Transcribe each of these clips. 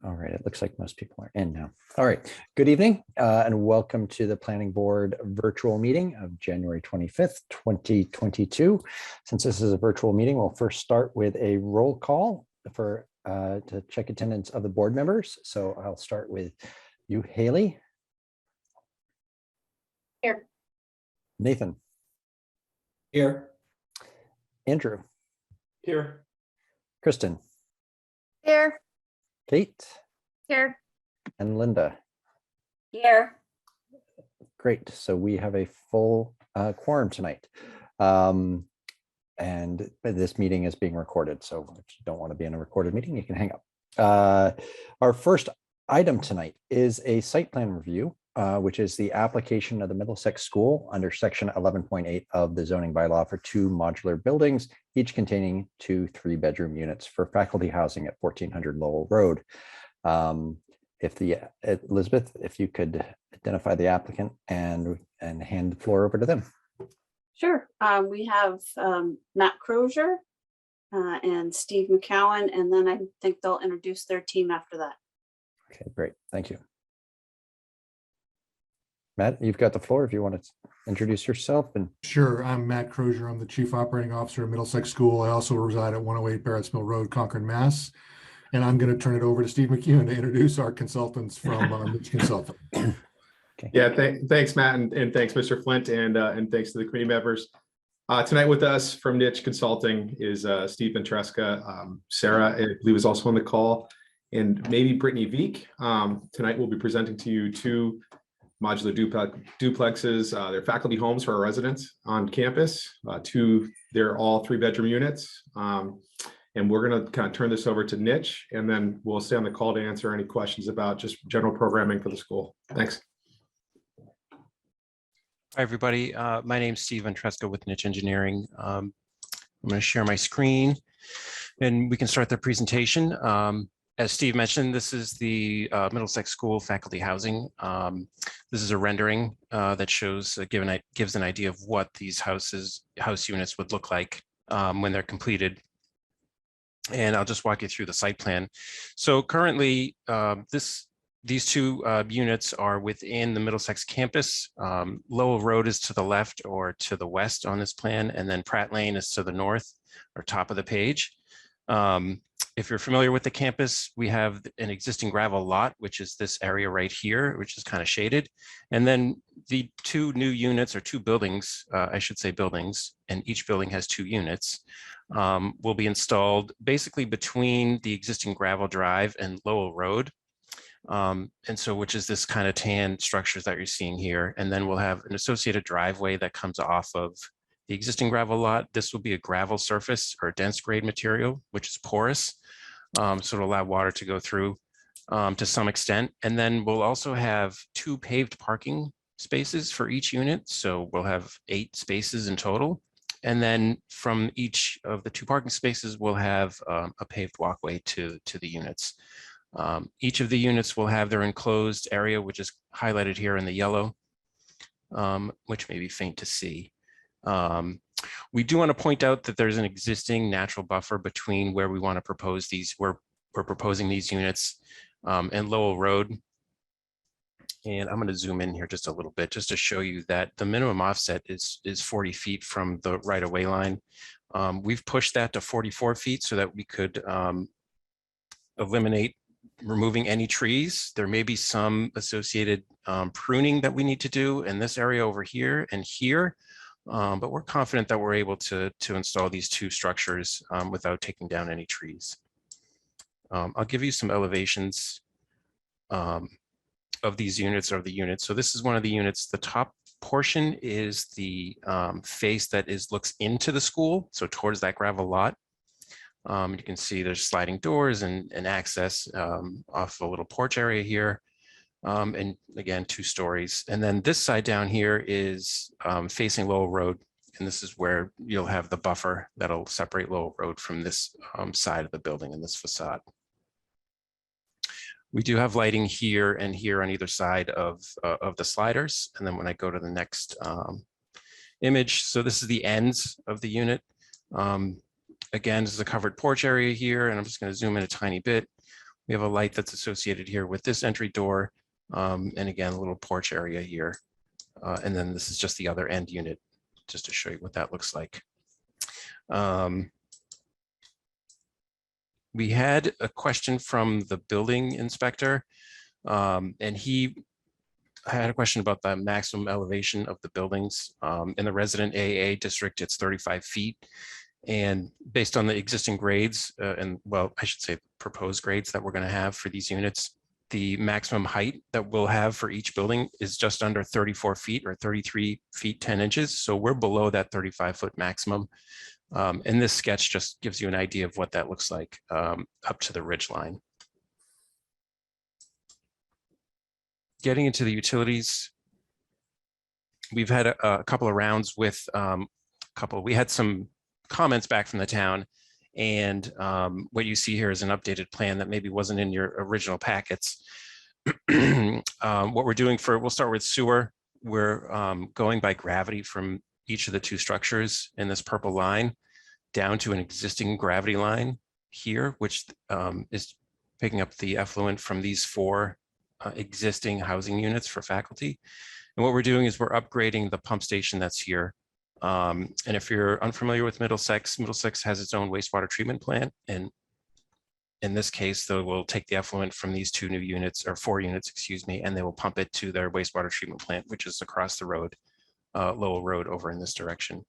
All right, it looks like most people are in now. All right, good evening and welcome to the Planning Board virtual meeting of January 25th, 2022. Since this is a virtual meeting, we'll first start with a roll call to check attendance of the board members. So I'll start with you, Haley. Here. Nathan. Here. Andrew. Here. Kristen. Here. Kate. Here. And Linda. Here. Great. So we have a full quorum tonight. And this meeting is being recorded. So if you don't want to be in a recorded meeting, you can hang up. Our first item tonight is a site plan review, which is the application of the Middlesex School under section 11.8 of the zoning bylaw for 2 modular buildings, each containing 2 3-bedroom units for faculty housing at 1400 Lowell Road. Elizabeth, if you could identify the applicant and hand the floor over to them. Sure. We have Matt Crozier and Steve McCowan, and then I think they'll introduce their team after that. Okay, great. Thank you. Matt, you've got the floor if you want to introduce yourself. And Sure, I'm Matt Crozier. I'm the Chief Operating Officer at Middlesex School. I also reside at 108 Barretts Mill Road, Concord, Mass. And I'm going to turn it over to Steve McCune to introduce our consultants from Niche Consulting. Okay. Yeah, thanks, Matt, and thanks, Mr. Flint, and thanks to the committee members. Tonight with us from Niche Consulting is Steve Ventresca. Sarah, I believe, is also on the call, and maybe Brittany Veek. Tonight we'll be presenting to you 2 modular duplexes. They're faculty homes for our residents on campus. They're all 3-bedroom units. And we're going to kind of turn this over to Niche, and then we'll stay on the call to answer any questions about just general programming for the school. Thanks. Hi, everybody. My name is Steve Ventresca with Niche Engineering. I'm going to share my screen and we can start the presentation. As Steve mentioned, this is the Middlesex School faculty housing. This is a rendering that shows, gives an idea of what these house units would look like when they're completed. And I'll just walk you through the site plan. So currently, these 2 units are within the Middlesex campus. Lowell Road is to the left or to the west on this plan, and then Pratt Lane is to the north or top of the page. If you're familiar with the campus, we have an existing gravel lot, which is this area right here, which is kind of shaded. And then the 2 new units, or 2 buildings, I should say buildings, and each building has 2 units, will be installed basically between the existing gravel drive and Lowell Road. And so, which is this kind of tan structures that you're seeing here. And then we'll have an associated driveway that comes off of the existing gravel lot. This will be a gravel surface or a dense grade material, which is porous. So it'll allow water to go through to some extent. And then we'll also have 2 paved parking spaces for each unit. So we'll have 8 spaces in total. And then from each of the 2 parking spaces, we'll have a paved walkway to the units. Each of the units will have their enclosed area, which is highlighted here in the yellow, which may be faint to see. We do want to point out that there's an existing natural buffer between where we want to propose these. We're proposing these units and Lowell Road. And I'm going to zoom in here just a little bit just to show you that the minimum offset is 40 feet from the right-of-way line. We've pushed that to 44 feet so that we could eliminate removing any trees. There may be some associated pruning that we need to do in this area over here and here, but we're confident that we're able to install these 2 structures without taking down any trees. I'll give you some elevations of these units or the units. So this is one of the units. The top portion is the face that looks into the school, so towards that gravel lot. You can see there's sliding doors and access off a little porch area here. And again, 2 stories. And then this side down here is facing Lowell Road. And this is where you'll have the buffer that'll separate Lowell Road from this side of the building and this facade. We do have lighting here and here on either side of the sliders. And then when I go to the next image, so this is the ends of the unit. Again, this is a covered porch area here, and I'm just going to zoom in a tiny bit. We have a light that's associated here with this entry door. And again, a little porch area here. And then this is just the other end unit, just to show you what that looks like. We had a question from the building inspector, and he had a question about the maximum elevation of the buildings. In the resident AA district, it's 35 feet. And based on the existing grades, and well, I should say proposed grades that we're going to have for these units, the maximum height that we'll have for each building is just under 34 feet or 33 feet 10 inches. So we're below that 35-foot maximum. And this sketch just gives you an idea of what that looks like up to the ridge line. Getting into the utilities, we've had a couple of rounds with we had some comments back from the town, and what you see here is an updated plan that maybe wasn't in your original packets. What we're doing we'll start with sewer. We're going by gravity from each of the two structures in this purple line down to an existing gravity line here, which is picking up the effluent from these 4 existing housing units for faculty. And what we're doing is we're upgrading the pump station that's here. And if you're unfamiliar with Middlesex, Middlesex has its own wastewater treatment plant. And in this case, though, we'll take the effluent from these 2 new units, or 4 units, excuse me, and they will pump it to their wastewater treatment plant, which is across the road, Lowell Road over in this direction.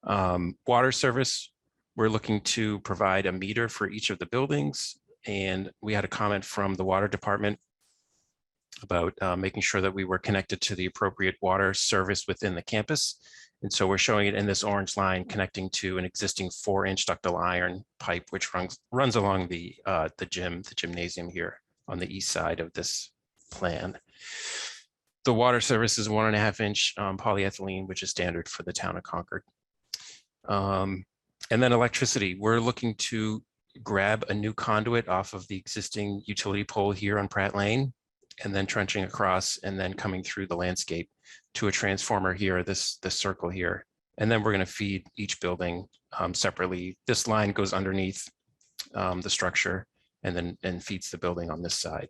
Water service, we're looking to provide a meter for each of the buildings. And we had a comment from the water department about making sure that we were connected to the appropriate water service within the campus. And so we're showing it in this orange line connecting to an existing 4-inch ductile iron pipe, which runs along the gymnasium here on the east side of this plan. The water service is 1.5-inch polyethylene, which is standard for the town of Concord. And then electricity, we're looking to grab a new conduit off of the existing utility pole here on Pratt Lane, and then trenching across and then coming through the landscape to a transformer here, this circle here. And then we're going to feed each building separately. This line goes underneath the structure and then feeds the building on this side.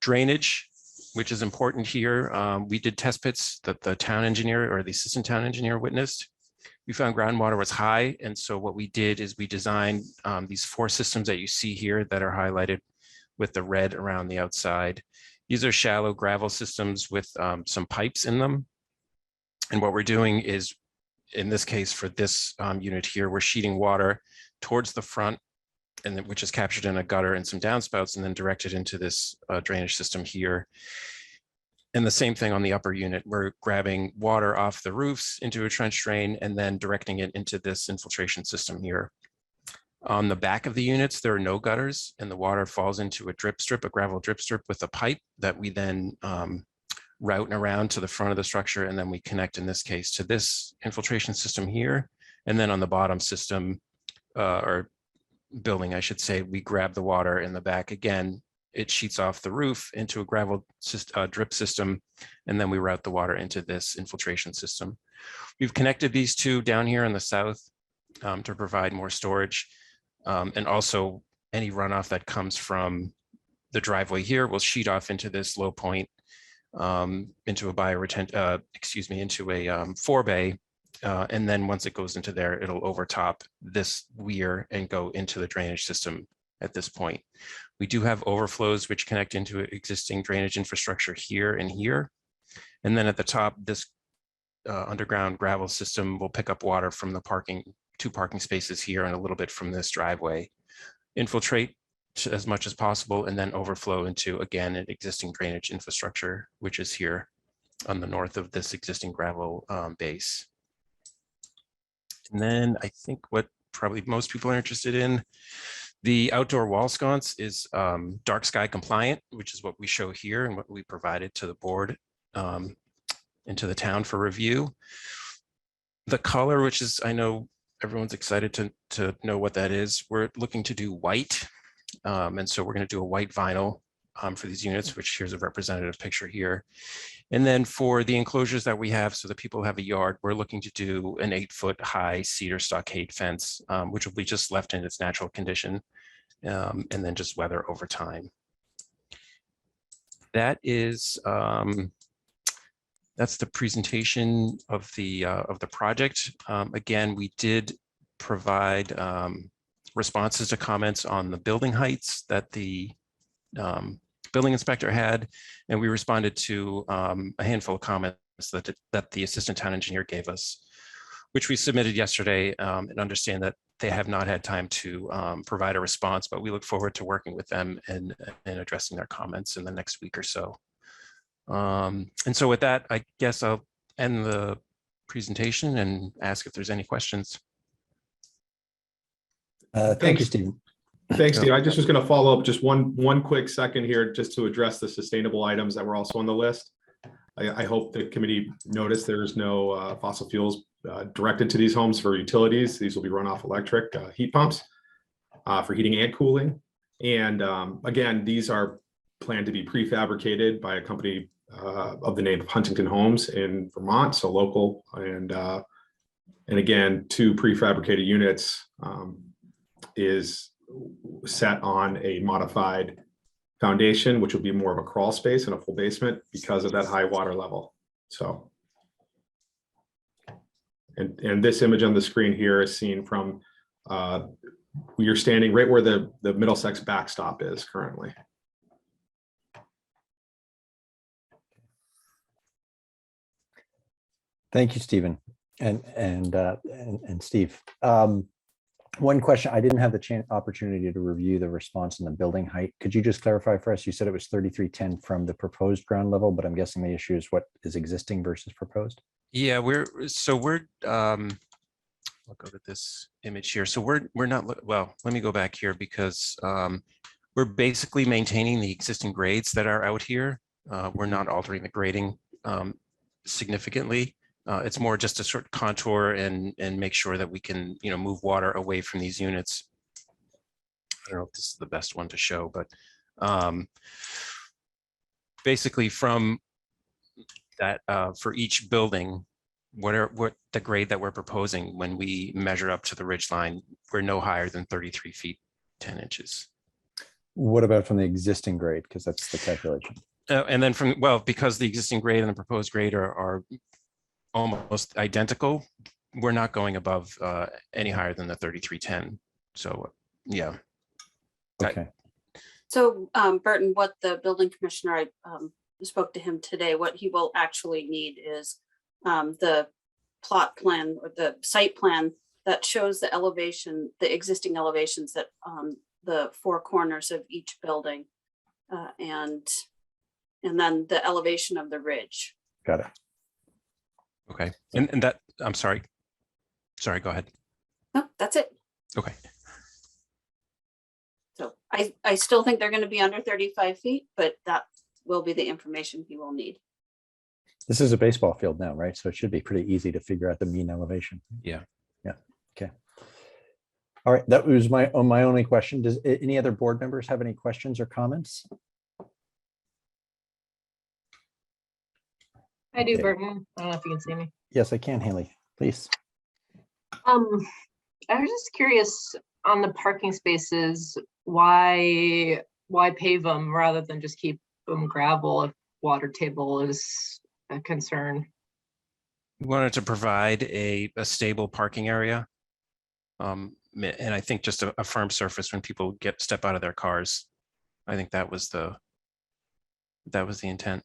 Drainage, which is important here. We did test pits that the town engineer or the assistant town engineer witnessed. We found groundwater was high. And so what we did is we designed these 4 systems that you see here that are highlighted with the red around the outside. These are shallow gravel systems with some pipes in them. And what we're doing is, in this case, for this unit here, we're sheeting water towards the front, and which is captured in a gutter and some downspouts, and then directed into this drainage system here. And the same thing on the upper unit. We're grabbing water off the roofs into a trench drain and then directing it into this infiltration system here. On the back of the units, there are no gutters, and the water falls into a drip strip, a gravel drip strip with a pipe that we then route around to the front of the structure. And then we connect, in this case, to this infiltration system here. And then on the bottom system, or building, I should say, we grab the water in the back. Again, it sheets off the roof into a gravel drip system, and then we route the water into this infiltration system. We've connected these 2 down here in the south to provide more storage. And also any runoff that comes from the driveway here will sheet off into this low point, into a into a 4-bay. And then once it goes into there, it'll overtop this weir and go into the drainage system at this point. We do have overflows which connect into existing drainage infrastructure here and here. And then at the top, this underground gravel system will pick up water from the 2 parking spaces here and a little bit from this driveway, infiltrate as much as possible, and then overflow into, again, an existing drainage infrastructure, which is here on the north of this existing gravel base. And then I think what probably most people are interested in, the outdoor wall sconce is dark sky compliant, which is what we show here and what we provided to the board and to the town for review. The color, which is, I know everyone's excited to know what that is. We're looking to do white. And so we're going to do a white vinyl for these units, which here's a representative picture here. And then for the enclosures that we have, so that people have a yard, we're looking to do an 8-foot high cedar stockade fence, which will be just left in its natural condition. and then just weather over time. That is, that's the presentation of the project. Again, we did provide responses to comments on the building heights that the building inspector had, and we responded to a handful of comments that the assistant town engineer gave us, which we submitted yesterday, and understand that they have not had time to provide a response, but we look forward to working with them and addressing their comments in the next week or so. And so with that, I guess I'll end the presentation and ask if there's any questions. Thank you, Stephen. Thanks, Steve. I just was going to follow up just one quick second here, just to address the sustainable items that were also on the list. I hope the committee noticed there's no fossil fuels directed to these homes for utilities. These will be run off electric heat pumps for heating and cooling. And again, these are planned to be prefabricated by a company of the name of Huntington Homes in Vermont, so local. And again, 2 prefabricated units is set on a modified foundation, which will be more of a crawl space and a full basement because of that high water level. So, and this image on the screen here is seen from you're standing right where the Middlesex backstop is currently. Thank you, Stephen and Steve. One question, I didn't have the opportunity to review the response in the building height. Could you just clarify for us? You said it was 3310 from the proposed ground level, but I'm guessing the issue is what is existing versus proposed? Yeah, I'll go to this image here. So we're not, well, let me go back here because we're basically maintaining the existing grades that are out here. We're not altering the grading significantly. It's more just to sort of contour and make sure that we can, move water away from these units. I don't know if this is the best one to show, but basically from that, for each building, what the grade that we're proposing when we measure up to the ridge line, we're no higher than 33 feet, 10 inches. What about from the existing grade? Because that's the calculation. And then because the existing grade and the proposed grade are almost identical, we're not going above any higher than the 3310. So yeah. Okay. So Burton, what the building commissioner, I spoke to him today, what he will actually need is the plot plan or the site plan that shows the elevation, the existing elevations that the 4 corners of each building and then the elevation of the ridge. Got it. Okay. And that, I'm sorry, go ahead. No, that's it. Okay. So I still think they're going to be under 35 feet, but that will be the information he will need. This is a baseball field now, right? So it should be pretty easy to figure out the mean elevation. Yeah. Yeah. Okay. All right. That was my only question. Does any other board members have any questions or comments? I do, Okay. Burton. I don't know if you can see me. Yes, I can, Haley. Please. I was just curious on the parking spaces, why pave them rather than just keep them gravel if water table is a concern? We wanted to provide a stable parking area. And I think just a firm surface when people step out of their cars. I think that was the intent.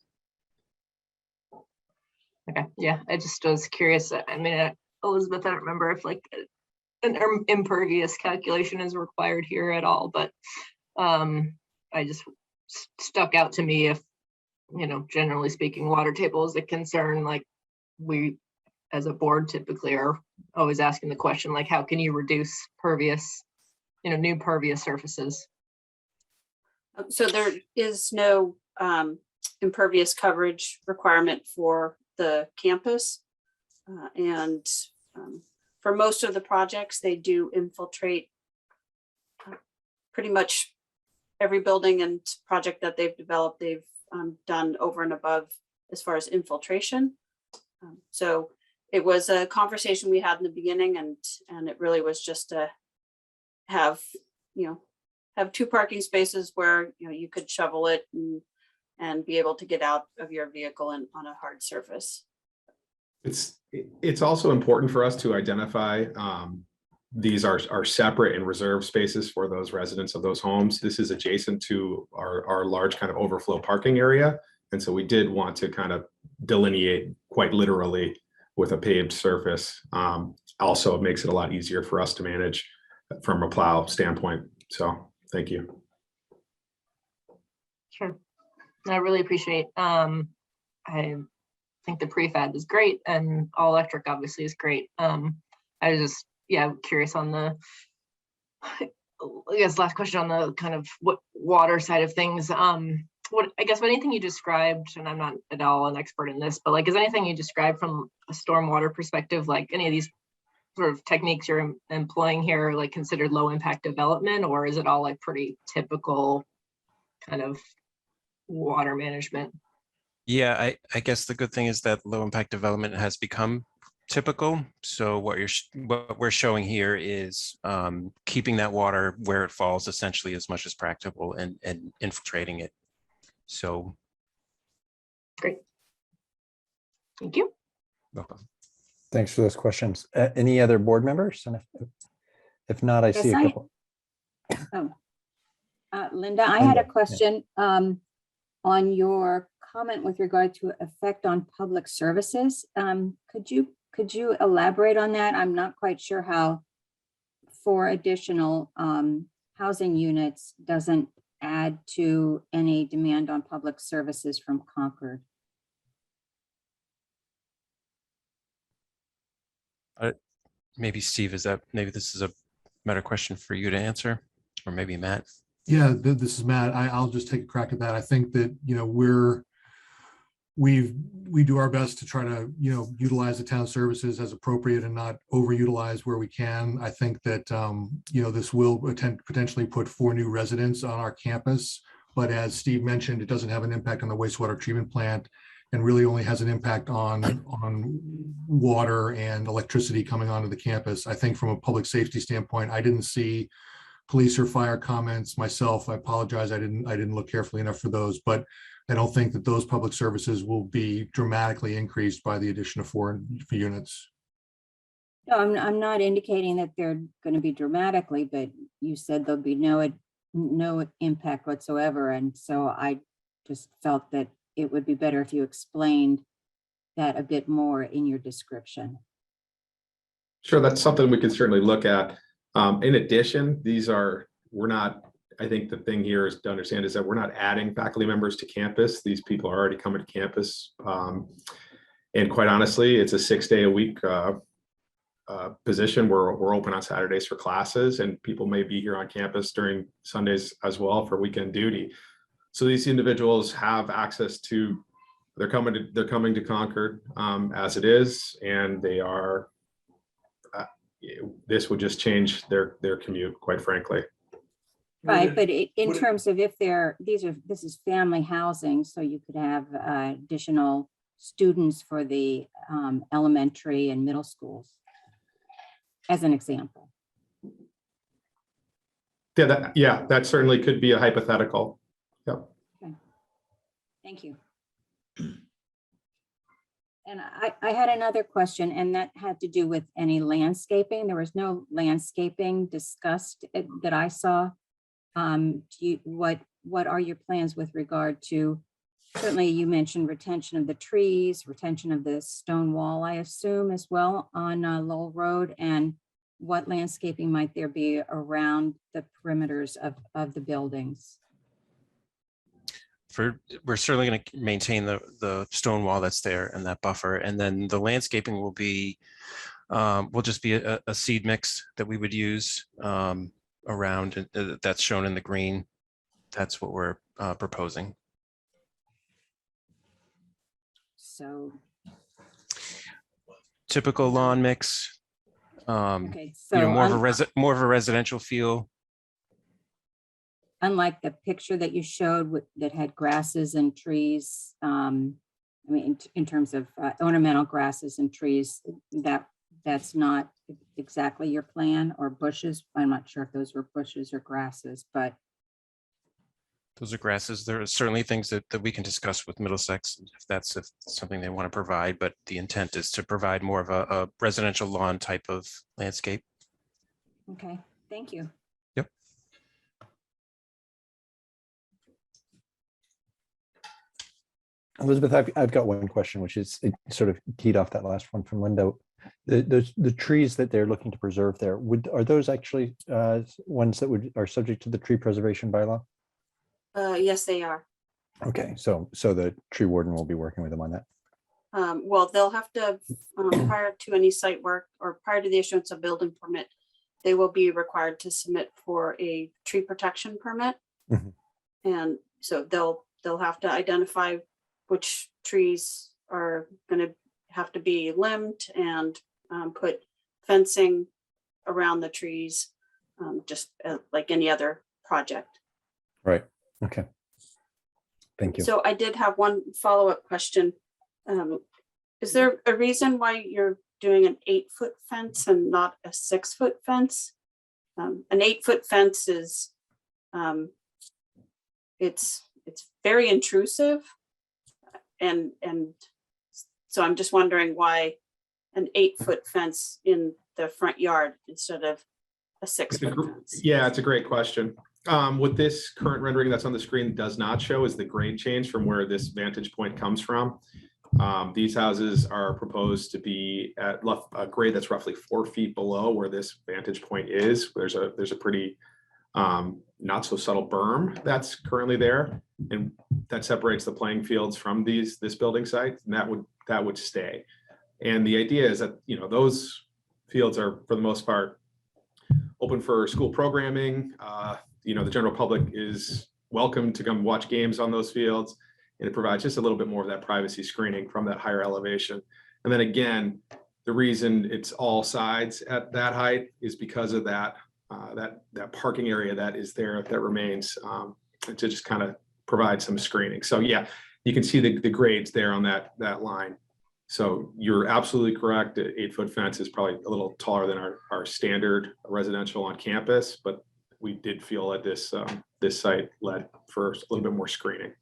Okay, yeah, I just was curious. I mean, Elizabeth, I don't remember if like an impervious calculation is required here at all, but I just stuck out to me if, generally speaking, water table is a concern. Like we, as a board, typically are always asking the question, like, how can you reduce pervious, new pervious surfaces? So there is no impervious coverage requirement for the campus. And for most of the projects, they do infiltrate pretty much every building and project that they've developed, they've done over and above as far as infiltration. So it was a conversation we had in the beginning, and it really was just to have, have 2 parking spaces where, you know, you could shovel it and be able to get out of your vehicle and on a hard surface. It's also important for us to identify these are separate and reserved spaces for those residents of those homes. This is adjacent to our large kind of overflow parking area. And so we did want to kind of delineate quite literally with a paved surface. Also, it makes it a lot easier for us to manage from a plow standpoint. So thank you. Sure. I really appreciate. I think the prefab is great, and all electric obviously is great. I was just curious on the, I guess last question on the kind of what water side of things. What anything you described, and I'm not at all an expert in this, but like, is anything you described from a stormwater perspective, like any of these sort of techniques you're employing here, like considered low impact development, or is it all like pretty typical kind of water management? Yeah, I guess the good thing is that low impact development has become typical. So what we're showing here is keeping that water where it falls essentially as much as practical and infiltrating it. So Great. Thank you. welcome. Thanks for those questions. Any other board members? And if not, I Yes, see a couple. Linda, I had Linda, a question on your comment with regard to effect on public services. Could you elaborate on that? I'm not quite sure how 4 additional housing units doesn't add to any demand on public services from Concord. Maybe Steve, maybe this is a better question for you to answer, or maybe Matt. Yeah, this is Matt. I'll just take a crack at that. I think that, you know, we do our best to try to, you know, utilize the town services as appropriate and not overutilize where we can. I think that, you know, this will potentially put 4 new residents on our campus. But as Steve mentioned, it doesn't have an impact on the wastewater treatment plant and really only has an impact on water and electricity coming onto the campus. I think from a public safety standpoint, I didn't see police or fire comments myself. I apologize. I didn't look carefully enough for those, but I don't think that those public services will be dramatically increased by the addition of 4 units. No, I'm not indicating that they're going to be dramatically, but you said there'll be no impact whatsoever. And so I just felt that it would be better if you explained that a bit more in your description. Sure, that's something we can certainly look at. In addition, I think the thing here is to understand is that we're not adding faculty members to campus. These people are already coming to campus. And quite honestly, it's a 6-day-a-week position. We're open on Saturdays for classes, and people may be here on campus during Sundays as well for weekend duty. So these individuals have access to, they're coming to Concord as it is, and they are, this would just change their commute, quite frankly. Right, but in terms of if this is family housing, so you could have additional students for the elementary and middle schools, as an example. Yeah, that certainly could be a hypothetical. Yep. Okay. Thank you. And I had another question, and that had to do with any landscaping. There was no landscaping discussed that I saw. What are your plans with regard to, certainly you mentioned retention of the trees, retention of the stone wall, I assume as well on Lowell Road, and what landscaping might there be around the perimeters of the buildings? We're certainly going to maintain the stone wall that's there and that buffer, and then the landscaping will just be a seed mix that we would use around, that's shown in the green. That's what we're proposing. So Typical lawn mix. okay, so More of a residential feel. unlike the picture that you showed that had grasses and trees, I mean, in terms of ornamental grasses and trees, that's not exactly your plan, or bushes. I'm not sure if those were bushes or grasses, but those are grasses. There are certainly things that we can discuss with Middlesex if something they want to provide, but the intent is to provide more of a residential lawn type of landscape. Okay, thank you. Yep. Elizabeth, I've got one question, which is it sort of keyed off that last one from Linda. The trees that they're looking to preserve there, are those actually ones that are subject to the tree preservation bylaw? Yes, they are. Okay, so the tree warden will be working with them on that. Well, they'll have to, prior to any site work or prior to the issuance of building permit, they will be required to submit for a tree protection permit. Mhm. And so they'll have to identify which trees are going to have to be limbed and put fencing around the trees, just like any other project. Right. Okay. Thank you. So I did have one follow-up question. Is there a reason why you're doing an 8-foot fence and not a 6-foot fence? An 8-foot fence is, it's very intrusive. And so I'm just wondering why an 8-foot fence in the front yard instead of a 6-foot fence. Yeah, it's a great question. What this current rendering that's on the screen does not show is the grade change from where this vantage point comes from. These houses are proposed to be at a grade that's roughly 4 feet below where this vantage point is. There's a pretty not so subtle berm that's currently there, and that separates the playing fields from this building site, and that would stay. And the idea is that those fields are for the most part open for school programming. The general public is welcome to come watch games on those fields, and it provides just a little bit more of that privacy screening from that higher elevation. And then again, the reason it's all sides at that height is because of that parking area that is there that remains, to just kind of provide some screening. So yeah, you can see the grades there on that line. So you're absolutely correct. The 8-foot fence is probably a little taller than our standard residential on campus, but we did feel that this site led for a little bit more screening.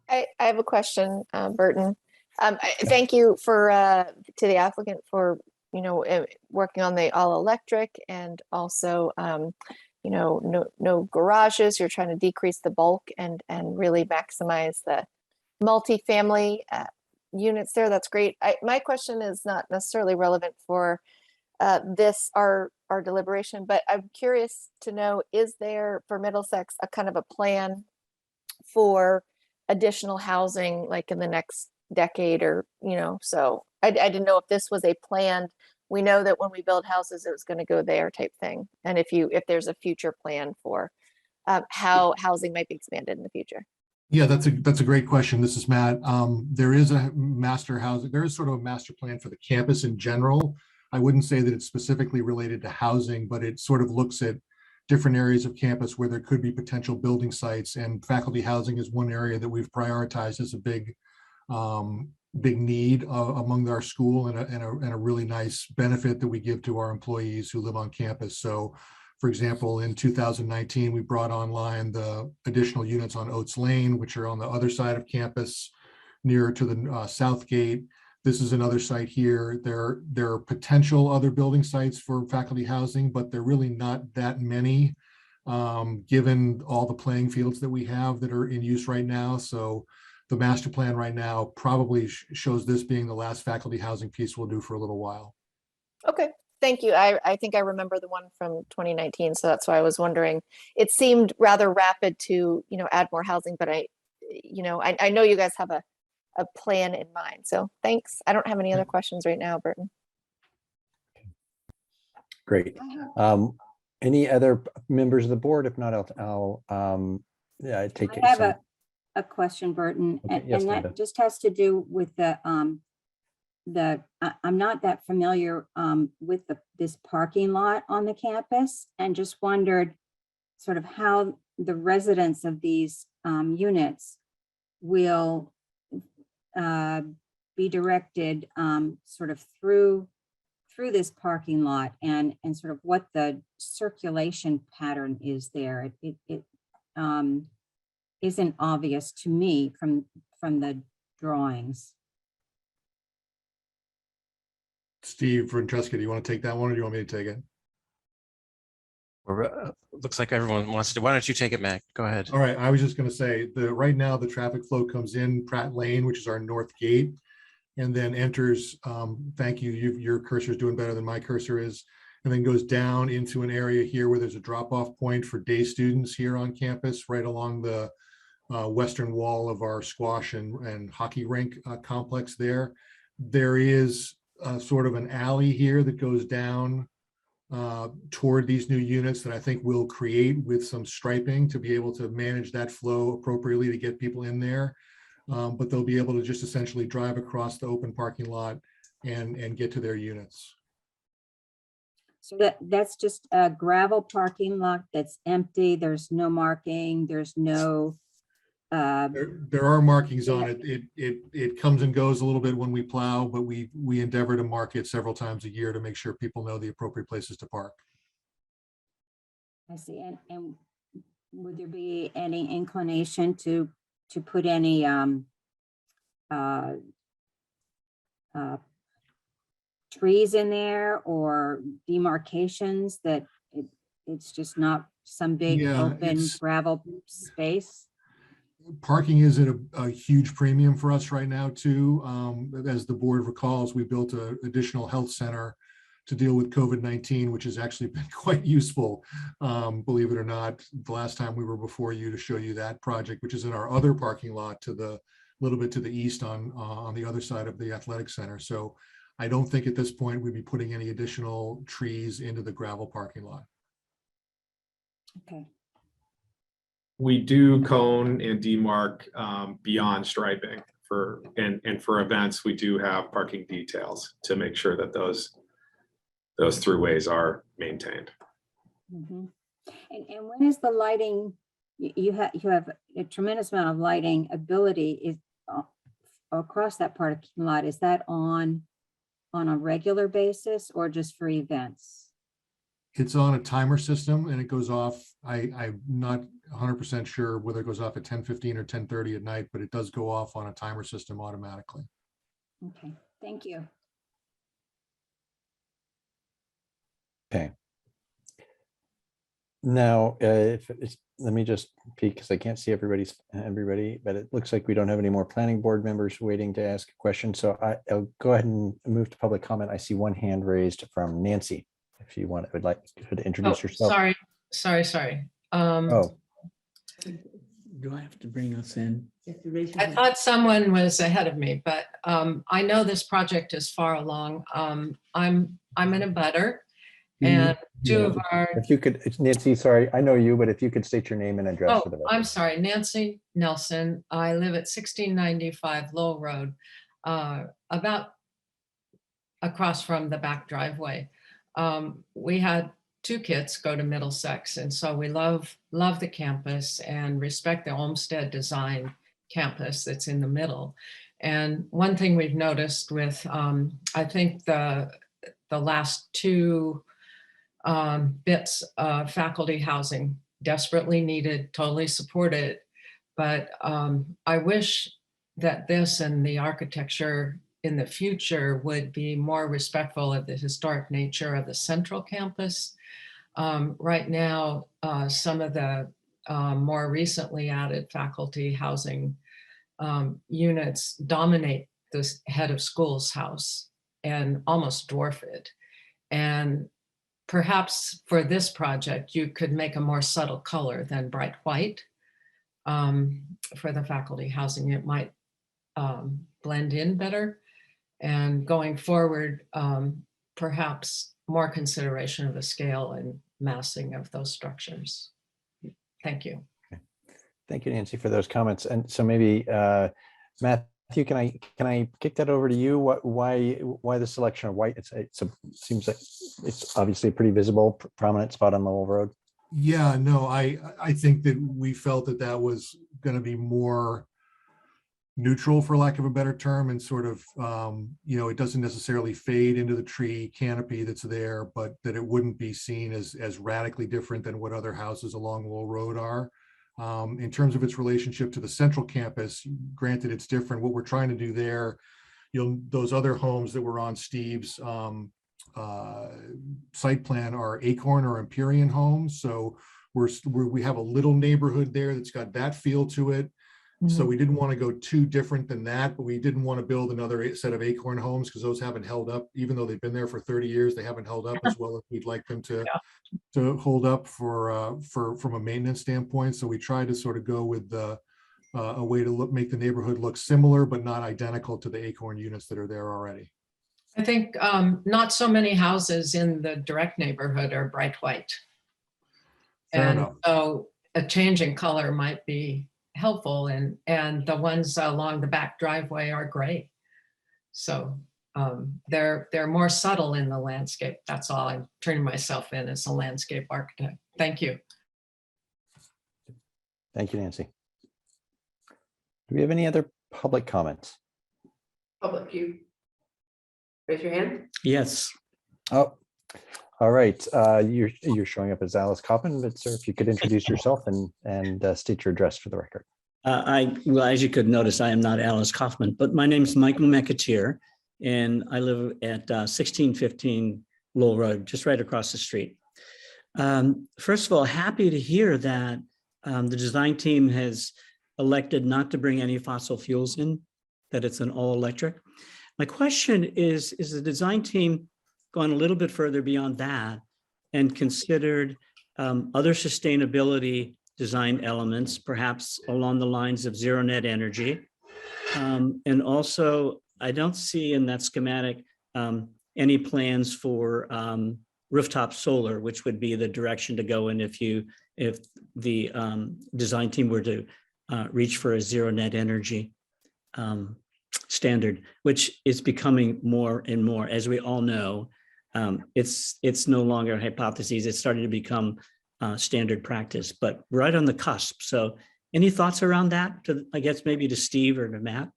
I have a question, Burton. Thank you to the applicant for working on the all electric, and also no garages. You're trying to decrease the bulk and really maximize the multifamily units there. That's great. My question is not necessarily relevant for our deliberation, but I'm curious to know, is there for Middlesex a kind of a plan for additional housing like in the next decade, or so I didn't know if this was a planned, we know that when we build houses it was going to go there type thing, and if there's a future plan for how housing might be expanded in the future. Yeah, that's a great question. This is Matt. There is a there is sort of a master plan for the campus in general. I wouldn't say that it's specifically related to housing, but it sort of looks at different areas of campus where there could be potential building sites, and faculty housing is one area that we've prioritized as a big need among our school, and a really nice benefit that we give to our employees who live on campus. So, for example, in 2019, we brought online the additional units on Oates Lane, which are on the other side of campus, nearer to the south gate. This is another site here. There are potential other building sites for faculty housing, but they're really not that many, given all the playing fields that we have that are in use right now. So the master plan right now probably shows this being the last faculty housing piece we'll do for a little while. Okay, thank you. I think I remember the one from 2019, so that's why I was wondering. It seemed rather rapid to add more housing, but I know you guys have a plan in mind. So thanks. I don't have any other questions right now, Burton. Great. Any other members of the board? If not, I'll take it. I have a question, Burton, Okay, yes, and Linda. that just has to do with I'm not that familiar with this parking lot on the campus, and just wondered sort of how the residents of these units will be directed sort of through through this parking lot and sort of what the circulation pattern is there. It isn't obvious to me from the drawings. Steve Francesca, do you want to take that one or do you want me to take it? Looks like everyone wants to. Why don't you take it, Mac? Go ahead. All right, I was just going to say right now the traffic flow comes in Pratt Lane, which is our north gate, and then enters, thank you, your cursor is doing better than my cursor is, and then goes down into an area here where there's a drop-off point for day students here on campus, right along the western wall of our squash and hockey rink complex there. There is sort of an alley here that goes down toward these new units that I think we'll create with some striping to be able to manage that flow appropriately to get people in there. But they'll be able to just essentially drive across the open parking lot and get to their units. So that's just a gravel parking lot that's empty. There's no marking. There's no. There are markings on it. It comes and goes a little bit when we plow, but we endeavor to mark it several times a year to make sure people know the appropriate places to park. I see. And would there be any inclination to put any trees in there or demarcations that it's just not some big open gravel space? Parking is at a huge premium for us right now too. As the board recalls, we built an additional health center to deal with COVID-19, which has actually been quite useful. Believe it or not, the last time we were before you to show you that project, which is in our other parking lot to the little bit to the east on the other side of the athletic center. So I don't think at this point we'd be putting any additional trees into the gravel parking lot. Okay. We do cone and demarc beyond striping and for events, we do have parking details to make sure that those throughways are maintained. Mm-hmm. And when is the lighting? You have a tremendous amount of lighting ability is across that parking lot. Is that on a regular basis or just for events? It's on a timer system and it goes off. I'm not 100% sure whether it goes off at 10:15 or 10:30 at night, but it does go off on a timer system automatically. Okay, thank you. Okay. Now, let me just peek because I can't see everybody, but it looks like we don't have any more planning board members waiting to ask a question. So I'll go ahead and move to public comment. I see one hand raised from Nancy. If you would like to introduce yourself. Sorry. Oh, Do I have to bring us in? I thought someone was ahead of me, but I know this project is far along. I'm in a butter, and two of our. if you could, it's Nancy, sorry, I know you, but if you could state your name and address for the record. I'm sorry, Nancy Nelson. I live at 1695 Lowell Road, about across from the back driveway. We had 2 kids go to Middlesex, and so we love the campus and respect the Olmsted design campus that's in the middle. And one thing we've noticed with, I think the last 2 bits of faculty housing desperately needed, totally supported, but I wish that this and the architecture in the future would be more respectful of the historic nature of the central campus. Right now, some of the more recently added faculty housing units dominate the head of school's house and almost dwarf it. And perhaps for this project, you could make a more subtle color than bright white for the faculty housing. It might blend in better. And going forward, perhaps more consideration of the scale and massing of those structures. Thank you. Okay. Thank you, Nancy, for those comments. And so maybe Matthew, can I kick that over to you? Why the selection of white? It seems like it's obviously a pretty visible, prominent spot on the whole road. Yeah, no, I think that we felt that was going to be more neutral, for lack of a better term, and sort of, it doesn't necessarily fade into the tree canopy that's there, but that it wouldn't be seen as radically different than what other houses along Lowell Road are. In terms of its relationship to the central campus, granted it's different. What we're trying to do there, those other homes that were on Steve's site plan are Acorn or Empyrean homes. So we have a little neighborhood there that's got that feel to it. So we didn't want to go too different than that, but we didn't want to build another set of Acorn homes because those haven't held up. Even though they've been there for 30 years, they haven't held up as well as we'd like them to hold up from a maintenance standpoint. So we tried to sort of go with a way to make the neighborhood look similar, but not identical to the Acorn units that are there already. I think not so many houses in the direct neighborhood are bright white. Fair And enough. so a change in color might be helpful, and the ones along the back driveway are gray. So they're more subtle in the landscape. That's all. I'm turning myself in as a landscape architect. Thank you. Thank you, Nancy. Do we have any other public comments? Public, you raise your hand. Yes. Oh, all right. You're showing up as Alice Coppin, but sir, if you could introduce yourself and state your address for the record. Well, as you could notice, I am not Alice Kaufman, but my name is Michael McAteer, and I live at 1615 Lowell Road, just right across the street. First of all, happy to hear that the design team has elected not to bring any fossil fuels in, that it's an all electric. My question is the design team gone a little bit further beyond that and considered other sustainability design elements, perhaps along the lines of zero net energy? And also, I don't see in that schematic any plans for rooftop solar, which would be the direction to go in if the design team were to reach for a zero net energy standard, which is becoming more and more, as we all know. It's no longer a hypothesis. It's starting to become standard practice, but right on the cusp. So any thoughts around that, I guess maybe to Steve or to Matt?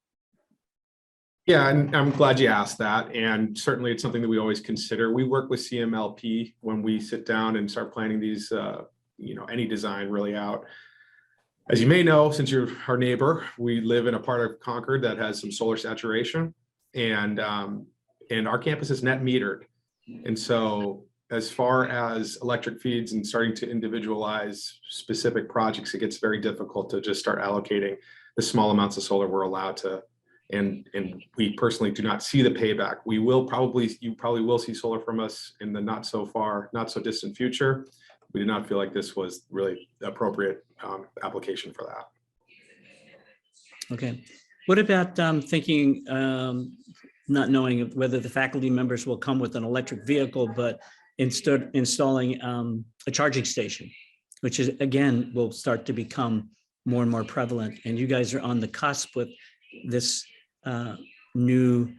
Yeah, and I'm glad you asked that. And certainly it's something that we always consider. We work with CMLP when we sit down and start planning these, any design really out. As you may know, since you're our neighbor, we live in a part of Concord that has some solar saturation, and our campus is net metered. And so as far as electric feeds and starting to individualize specific projects, it gets very difficult to just start allocating the small amounts of solar we're allowed to. And we personally do not see the payback. You probably will see solar from us in the not so distant future. We did not feel like this was really appropriate application for that. Okay. What about thinking, not knowing whether the faculty members will come with an electric vehicle, but instead installing a charging station, which is, again, will start to become more and more prevalent. And you guys are on the cusp with this new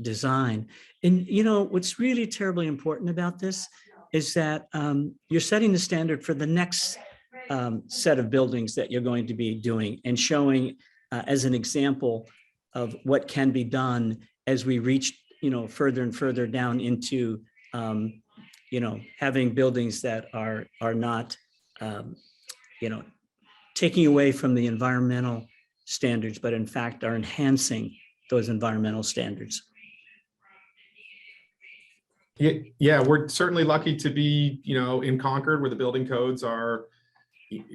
design. And what's really terribly important about this is that you're setting the standard for the next set of buildings that you're going to be doing, and showing as an example of what can be done as we reach further and further down into having buildings that are not taking away from the environmental standards, but in fact are enhancing those environmental standards. Yeah, we're certainly lucky to be, in Concord, where the building codes are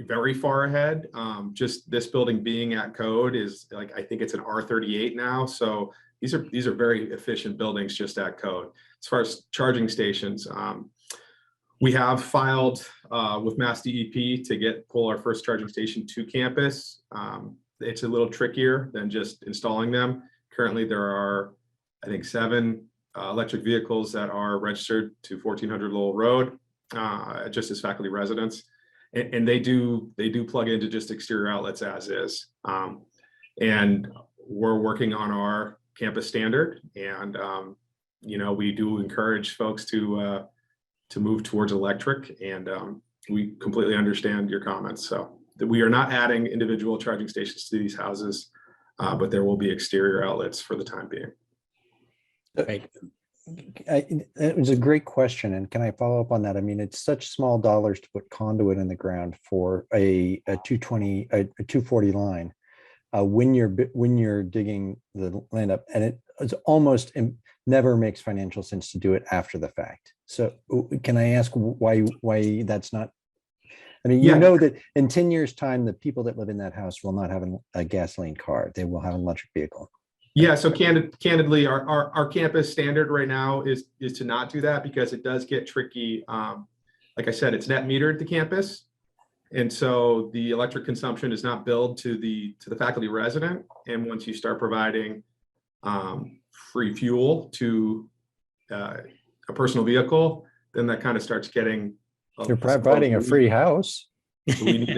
very far ahead. Just this building being at code is I think it's an R38 now. So these are very efficient buildings just at code. As far as charging stations, we have filed with Mass DEP to pull our first charging station to campus. It's a little trickier than just installing them. Currently, there are, I think, 7 electric vehicles that are registered to 1400 Lowell Road, just as faculty residents, and they do plug into just exterior outlets as is. And we're working on our campus standard, and we do encourage folks to move towards electric, and we completely understand your comments. So that we are not adding individual charging stations to these houses. but there will be exterior outlets for the time being. Right. It was a great question, and can I follow up on that? I mean, it's such small dollars to put conduit in the ground for a 240 line when you're digging the land up, and it's almost never makes financial sense to do it after the fact. So can I ask why that's not? I mean, you Yeah. know that in 10 years' time, the people that live in that house will not have a gasoline car; they will have an electric vehicle. Yeah, so candidly, our campus standard right now is to not do that because it does get tricky. Like I said, it's net metered to campus. And so the electric consumption is not billed to the faculty resident. And once you start providing free fuel to a personal vehicle, then that kind of starts getting. You're providing a free house. So we need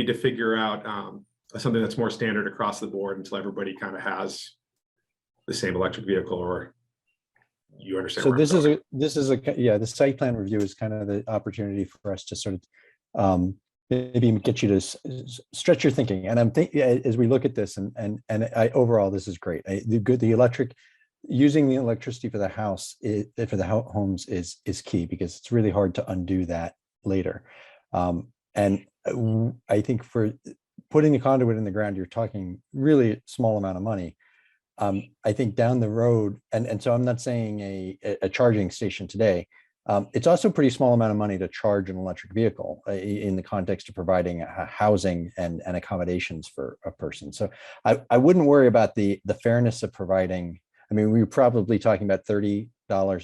to figure out something that's more standard across the board until everybody kind of has the same electric vehicle, or you understand. So the site plan review is kind of the opportunity for us to sort of maybe get you to stretch your thinking. And I'm thinking as we look at this, and overall this is great. Using the electricity for the house for the homes is key, because it's really hard to undo that later. And I think for putting the conduit in the ground, you're talking really small amount of money. I think down the road, and so I'm not saying a charging station today. It's also a pretty small amount of money to charge an electric vehicle in the context of providing housing and accommodations for a person. So I wouldn't worry about the fairness of providing. I mean, we're probably talking about $30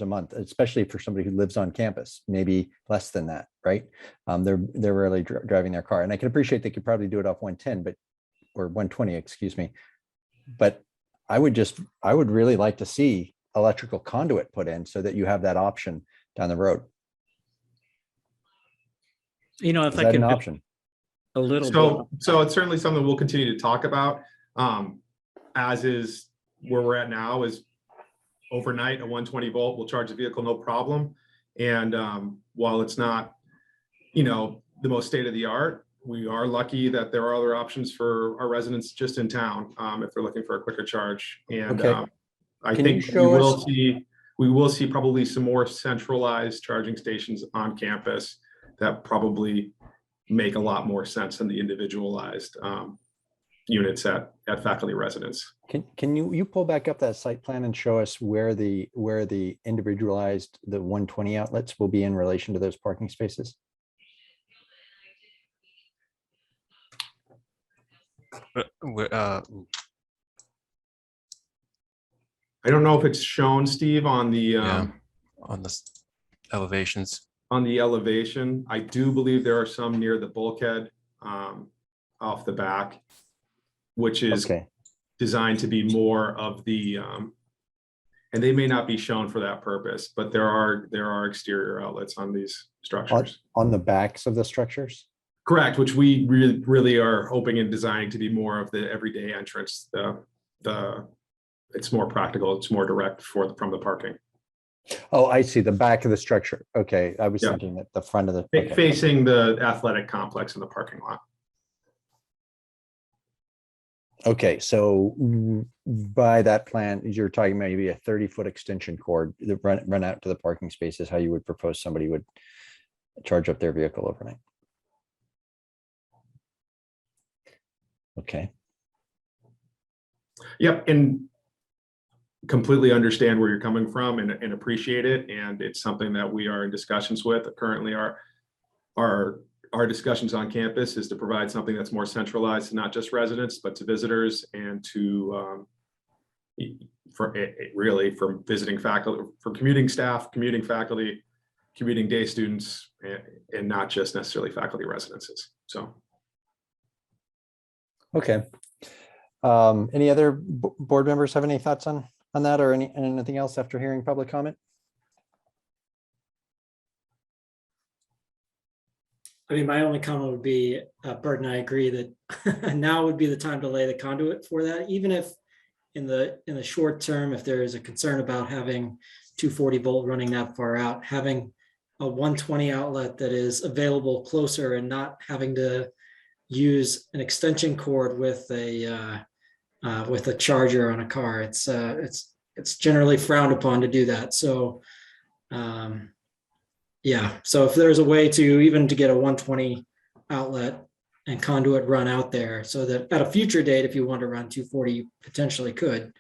a month, especially for somebody who lives on campus, maybe less than that, right? They're rarely driving their car, and I can appreciate they could probably do it off 110, or 120, excuse me. But I would really like to see electrical conduit put in so that you have that option down the road. You know, if Is I that can an option? a little bit. So it's certainly something we'll continue to talk about. As is where we're at now is overnight, a 120 volt will charge the vehicle, no problem. And while it's not, the most state of the art, we are lucky that there are other options for our residents just in town if they're looking for a quicker charge. And Okay. I Can think you show we will see probably some more centralized charging stations on campus that probably make a lot more sense than the individualized units at faculty residence. Can you pull back up that site plan and show us where the individualized, the 120 outlets will be in relation to those parking spaces? I don't know if it's shown, Steve, on the on the elevations. on the elevation. I do believe there are some near the bulkhead off the back, which is Okay. designed to be more of the and they may not be shown for that purpose, but there are exterior outlets on these structures. On the backs of the structures? Correct, which we really are hoping and designing to be more of the everyday entrance. It's more practical, it's more direct from the parking. Oh, I see, the back of the structure. Okay, I was Yeah. thinking that the front of the. Okay. Facing the athletic complex in the parking lot. Okay, so by that plan, you're talking maybe a 30-foot extension cord that run out to the parking spaces, how you would propose somebody would charge up their vehicle overnight. Okay. Yep, and completely understand where you're coming from and appreciate it. And it's something that we are in discussions with. Currently, our discussions on campus is to provide something that's more centralized to not just residents, but to visitors and to for visiting faculty, for commuting staff, commuting faculty, commuting day students, and not just necessarily faculty residences. So. Okay. Any other board members have any thoughts on that, or anything else after hearing public comment? I mean, my only comment would be, Bert and I agree that now would be the time to lay the conduit for that, even if in the short term, if there is a concern about having 240 volt running that far out, having a 120 outlet that is available closer and not having to use an extension cord with a with a charger on a car. It's generally frowned upon to do that. So yeah, so if there's a way to even to get a 120 outlet and conduit run out there, so that at a future date, if you want to run 240, you potentially could.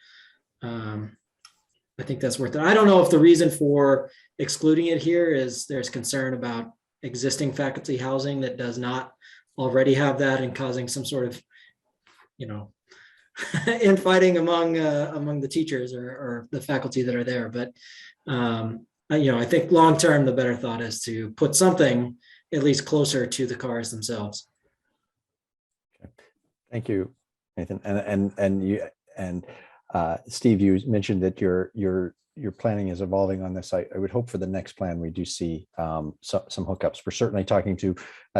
I think that's worth it. I don't know if the reason for excluding it here is there's concern about existing faculty housing that does not already have that and causing some sort of, infighting among the teachers or the faculty that are there. But I think long term, the better thought is to put something at least closer to the cars themselves. Thank you, Nathan. And Steve, you mentioned that your planning is evolving on this. I would hope for the next plan we do see some hookups. We're certainly talking to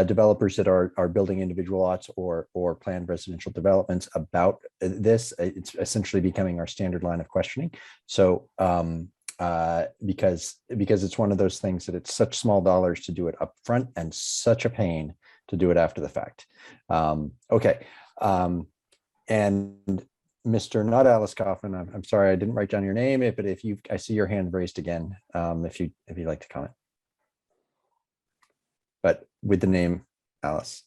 developers that are building individual lots or planned residential developments about this. It's essentially becoming our standard line of questioning. So because it's one of those things that it's such small dollars to do it up front and such a pain to do it after the fact. Okay. And Mr. Not Alice Kaufman, I'm sorry, I didn't write down your name, but I see your hand raised again, if you'd like to comment. But with the name Alice.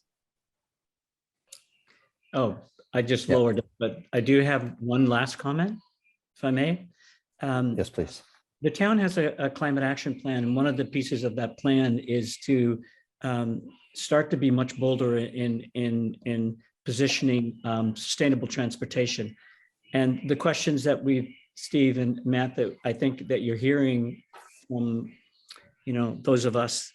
Oh, I just Yeah. lowered it, but I do have one last comment, if I may. Yes, please. The town has a climate action plan, and one of the pieces of that plan is to start to be much bolder in positioning sustainable transportation. And the questions that Steve and Matt, that I think that you're hearing from, those of us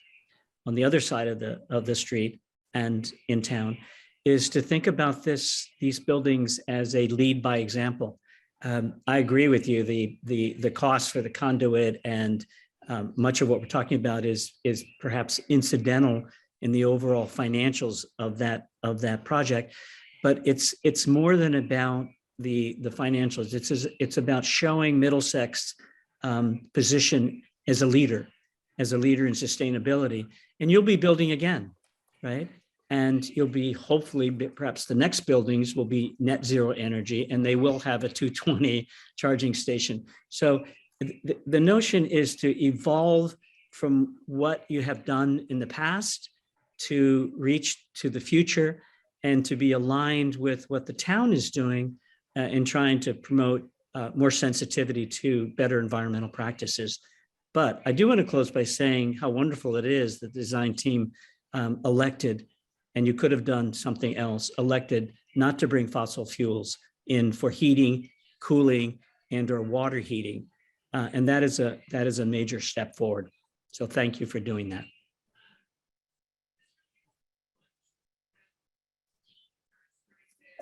on the other side of the street and in town, is to think about these buildings as a lead by example. I agree with you. The cost for the conduit and much of what we're talking about is perhaps incidental in the overall financials of that project, but it's more than about the financials. It's about showing Middlesex position as a leader in sustainability, and you'll be building again, right? And you'll be hopefully, perhaps the next buildings will be net zero energy, and they will have a 220 charging station. So the notion is to evolve from what you have done in the past to reach to the future and to be aligned with what the town is doing in trying to promote more sensitivity to better environmental practices. But I do want to close by saying how wonderful it is that the design team elected, and you could have done something else, elected not to bring fossil fuels in for heating, cooling, and or water heating. And that is a major step forward. So thank you for doing that.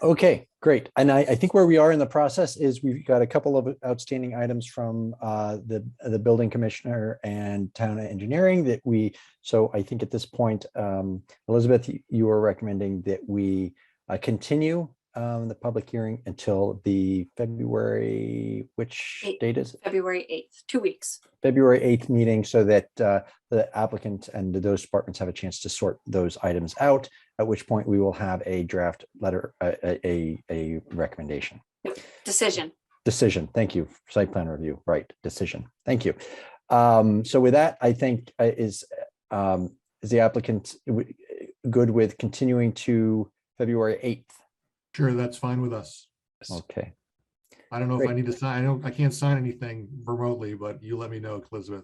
Okay, great. And I think where we are in the process is we've got a couple of outstanding items from the building commissioner and town engineering so I think at this point, Elizabeth, you are recommending that we continue the public hearing until the February, which date is it? February 8th, 2 weeks. February 8th meeting, so that the applicant and those departments have a chance to sort those items out, at which point we will have a draft letter, a recommendation. Decision. Thank you. Site plan review, right, decision. Thank you. So with that, I think is the applicant good with continuing to February 8th? Sure, that's fine with us. Okay. I don't know if Great. I need to sign. I can't sign anything remotely, but you let me know, Elizabeth.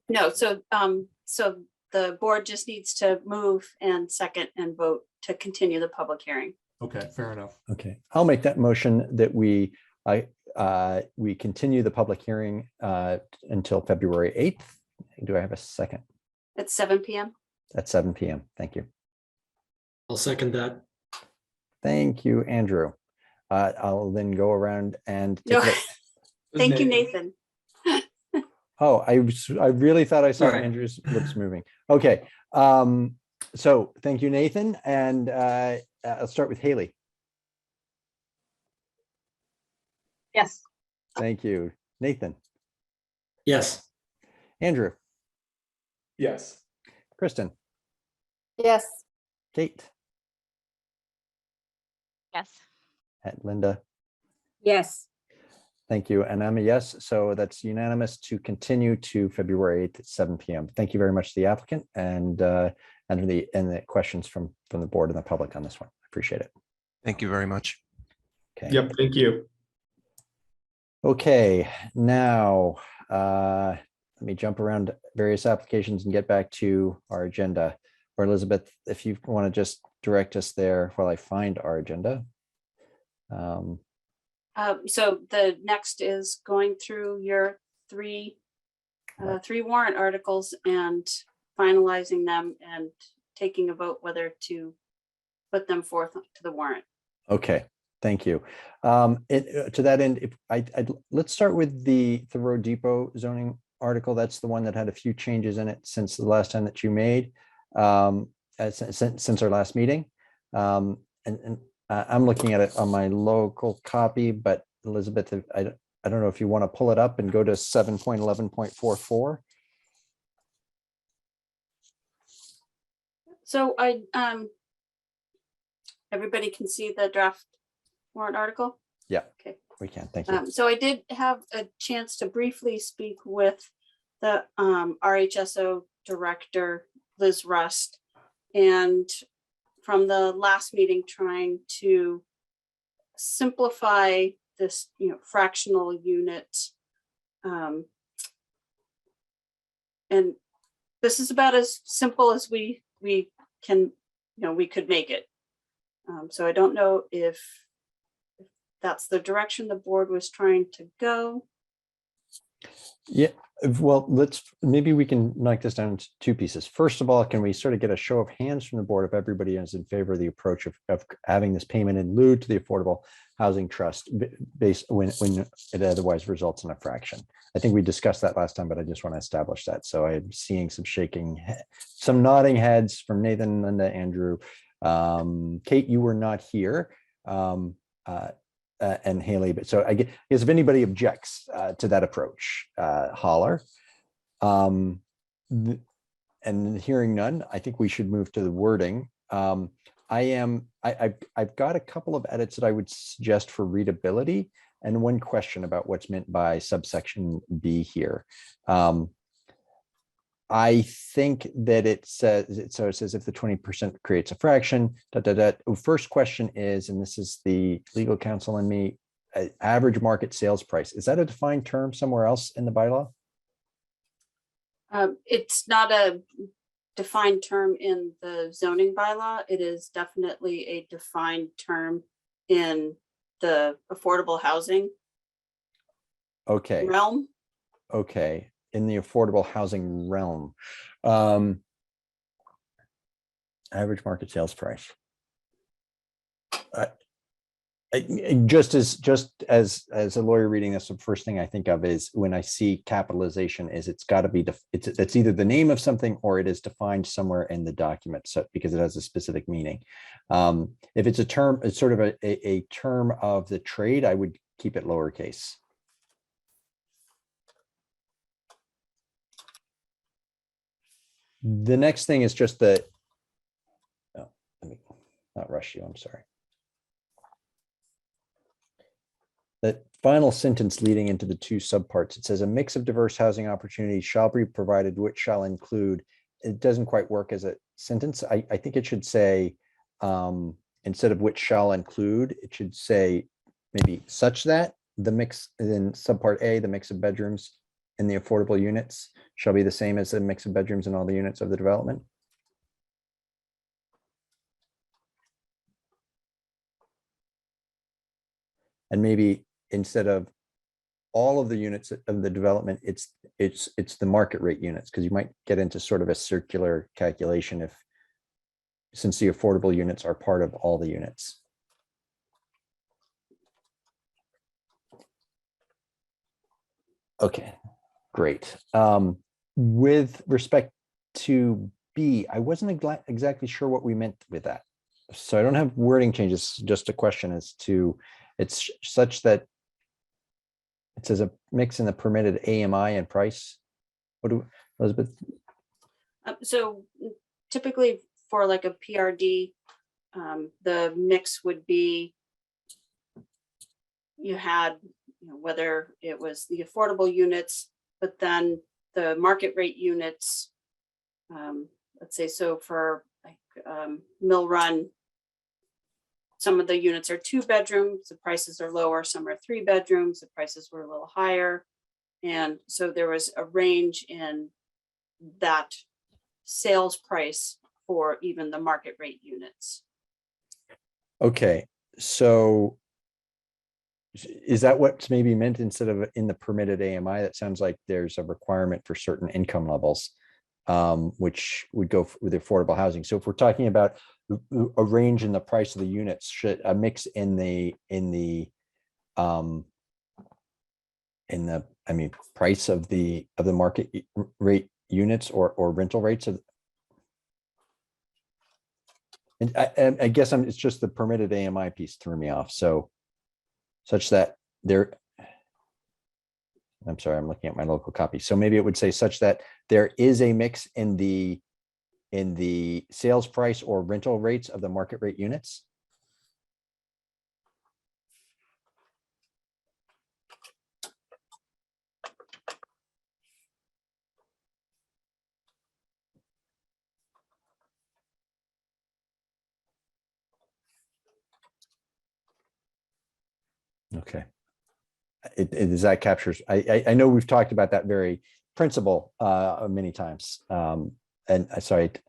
No, so the board just needs to move and second and vote to continue the public hearing. Okay, fair enough. Okay, I'll make that motion that we continue the public hearing until February 8th. Do I have a second? At 7 p.m. At 7 p.m. Thank you. I'll second that. Thank you, Andrew. I'll then go around and take No. a look. Thank you, Nathan. Oh, I really thought I saw Sorry. Andrew's lips moving. Okay, so thank you, Nathan, and I'll start with Haley. Yes. Thank you, Nathan. Yes. Andrew, Yes. Kristen, Yes. Kate, Yes. and Linda, Yes, Thank you. And I'm a yes. So that's unanimous to continue to February 8th at 7 p.m. Thank you very much to the applicant and the questions from the board and the public on this one. I appreciate it. Thank you very much. Okay. Yep, thank you. Okay, now let me jump around various applications and get back to our agenda. Or Elizabeth, if you want to just direct us there while I find our agenda. So the next is going through your three warrant articles and finalizing them and taking a vote whether to put them forth to the warrant. Okay, thank you. To that end, let's start with the Thoreau Depot zoning article. That's the one that had a few changes in it since the last time that you made, since our last meeting. I'm looking at it on my local copy, but Elizabeth, I don't know if you want to pull it up and go to 7.11.44. So everybody can see the draft warrant article? Yeah, Okay. we can. Thank you. So I did have a chance to briefly speak with the RHSO director, Liz Rust, and from the last meeting, trying to simplify this, fractional unit. And this is about as simple as we can, we could make it. So I don't know if that's the direction the board was trying to go. Yeah, well, maybe we can knock this down to two pieces. First of all, can we sort of get a show of hands from the board if everybody is in favor of the approach of having this payment in lieu to the Affordable Housing Trust based when it otherwise results in a fraction? I think we discussed that last time, but I just want to establish that. So I'm seeing some nodding heads from Nathan, Linda, Andrew. Kate, you were not here. And Haley, but so I guess if anybody objects to that approach, holler. And hearing none, I think we should move to the wording. I've got a couple of edits that I would suggest for readability, and one question about what's meant by subsection B here. I think that it says if the 20% creates a fraction, First question is, and this is the legal counsel and me, average market sales price. Is that a defined term somewhere else in the bylaw? It's not a defined term in the zoning bylaw. It is definitely a defined term in the affordable housing Okay. realm. Okay. In the affordable housing realm, average market sales price. Just as a lawyer reading this, the first thing I think of is when I see capitalization is it's got to be it's either the name of something or it is defined somewhere in the document, so because it has a specific meaning. If it's a term, it's sort of a term of the trade, I would keep it lowercase. The next thing is just let me not rush you, I'm sorry. The final sentence leading into the two subparts, it says a mix of diverse housing opportunities shall be provided, which shall include. It doesn't quite work as a sentence. I think it should say, instead of which shall include, it should say maybe such that the mix in subpart A, the mix of bedrooms in the affordable units shall be the same as the mix of bedrooms in all the units of the development. And maybe instead of all of the units of the development, it's the market rate units, because you might get into sort of a circular calculation since the affordable units are part of all the units. Okay. Great. With respect to B, I wasn't exactly sure what we meant with that. So I don't have wording changes, just a question as to, it's such that it says a mix in the permitted AMI and price. What do, Elizabeth? So typically for like a PRD, the mix would be you had, whether it was the affordable units, but then the market rate units, let's say, so for like Mill Run, some of the units are 2 bedrooms, the prices are lower, some are 3 bedrooms, the prices were a little higher. And so there was a range in that sales price for even the market rate units. Okay, so is that what's maybe meant instead of in the permitted AMI? That sounds like there's a requirement for certain income levels, which would go with affordable housing. So if we're talking about a range in the price of the units, should a mix in the price of the market rate units or rental rates of. And I guess it's just the permitted AMI piece threw me off. So such that there, I'm sorry, I'm looking at my local copy. So maybe it would say such that there is a mix in the sales price or rental rates of the market rate units. Okay. It is that captures, I know we've talked about that very principle many times. And sorry, do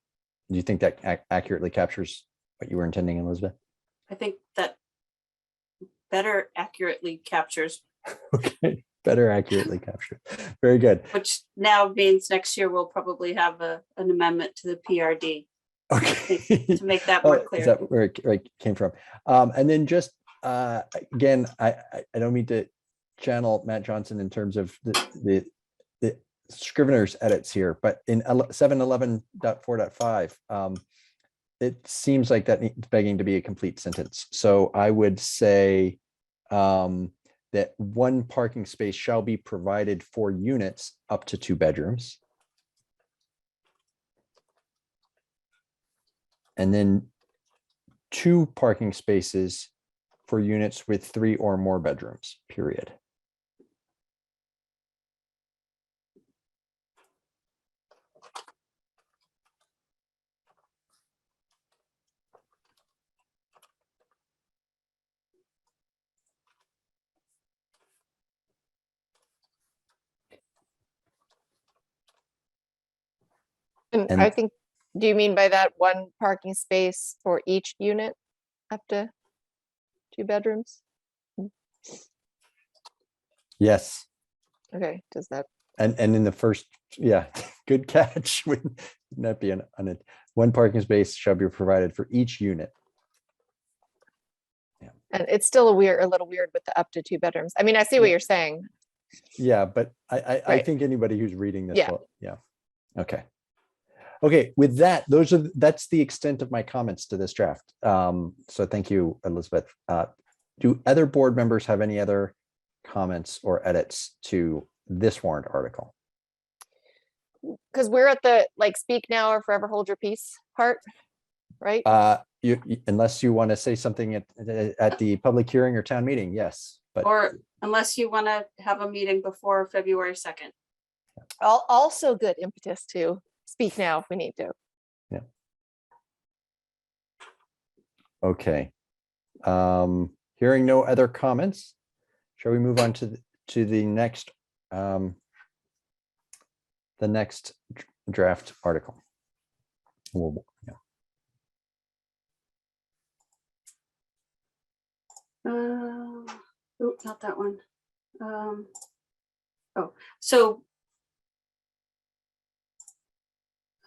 you think that accurately captures what you were intending, Elizabeth? I think that better accurately captures, Okay, better accurately captured. Very good. which now means next year we'll probably have an amendment to the PRD Okay. to make that more Is clear. that where it came from? And then just again, I don't mean to channel Matt Johnson in terms of the Scrivener's edits here, but in 711.4.5, it seems like that needs begging to be a complete sentence. So I would say that 1 parking space shall be provided for units up to 2 bedrooms. And then 2 parking spaces for units with 3 or more bedrooms, period. And And- I think, do you mean by that 1 parking space for each unit up to 2 bedrooms? Yes. Okay, does that, And in the first, yeah, good catch. Wouldn't that be on it? 1 parking space shall be provided for each unit. and it's still a little weird with the up to 2 bedrooms. I mean, I see what Yeah. you're saying. Yeah, but I Right. think anybody who's reading this, Yeah. will, yeah. Okay. Okay, with that, that's the extent of my comments to this draft. So thank you, Elizabeth. Do other board members have any other comments or edits to this warrant article? Because we're at the like speak now or forever hold your peace part, right? Unless you want to say something at the public hearing or town meeting, yes, but Or unless you want to have a meeting before February 2nd. Also good impetus to speak now if we need to. okay. Hearing no other comments, shall we move on to the next draft article? Yeah. Not that one. Oh, so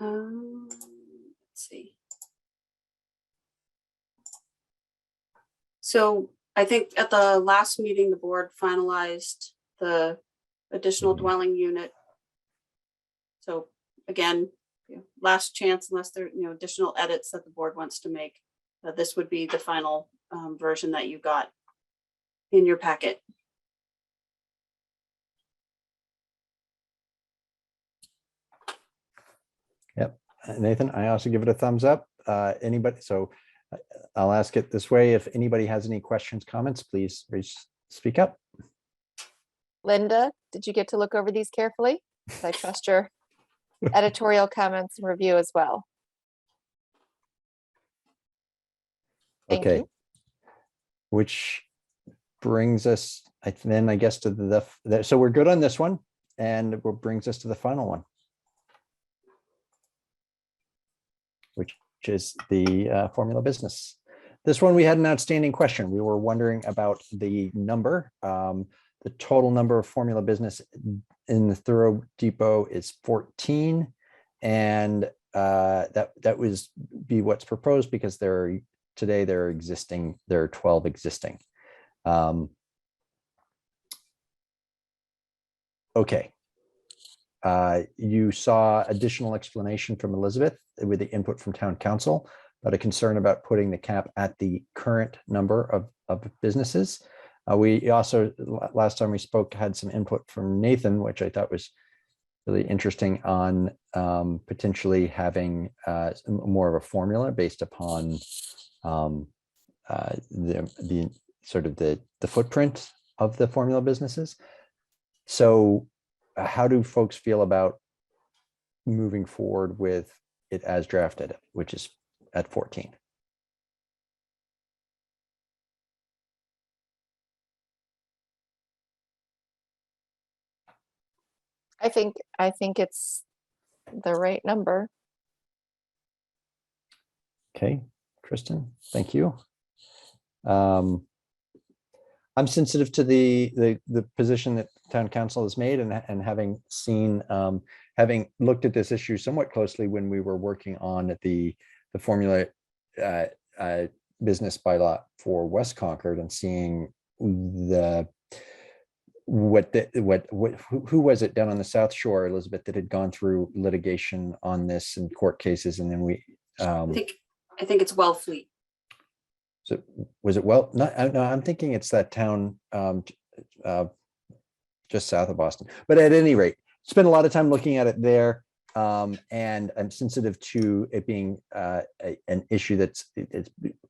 let's see. So I think at the last meeting, the board finalized the additional Mhm. dwelling unit. So again, last chance, unless there are additional edits that the board wants to make. This would be the final version that you got in your packet. Yep. Nathan, I also give it a thumbs up. Anybody, so I'll ask it this way. If anybody has any questions, comments, please raise speak up. Linda, did you get to look over these carefully? 'Cause I trust your editorial comments and review as well. Thank Okay. you. Which brings us, then I guess to so we're good on this one, and what brings us to the final one, which is the formula business. This one, we had an outstanding question. We were wondering about the number. The total number of formula business in the Thorough Depot is 14. And that was be what's proposed because today there are 12 existing. Okay. You saw additional explanation from Elizabeth with the input from town council, but a concern about putting the cap at the current number of businesses. We also, last time we spoke, had some input from Nathan, which I thought was really interesting on potentially having more of a formula based upon the sort of the footprint of the formula businesses. So how do folks feel about moving forward with it as drafted, which is at 14? I think it's the right number. Okay, Kristen, thank you. I'm sensitive to the position that town council has made, and having seen, having looked at this issue somewhat closely when we were working on the formula business bylaw for West Concord, and seeing who was it down on the South Shore, Elizabeth, that had gone through litigation on this and court cases, and then we I think it's Wellfleet. so was it no, I'm thinking it's that town just south of Boston, but at any rate, spent a lot of time looking at it there, and I'm sensitive to it being an issue it's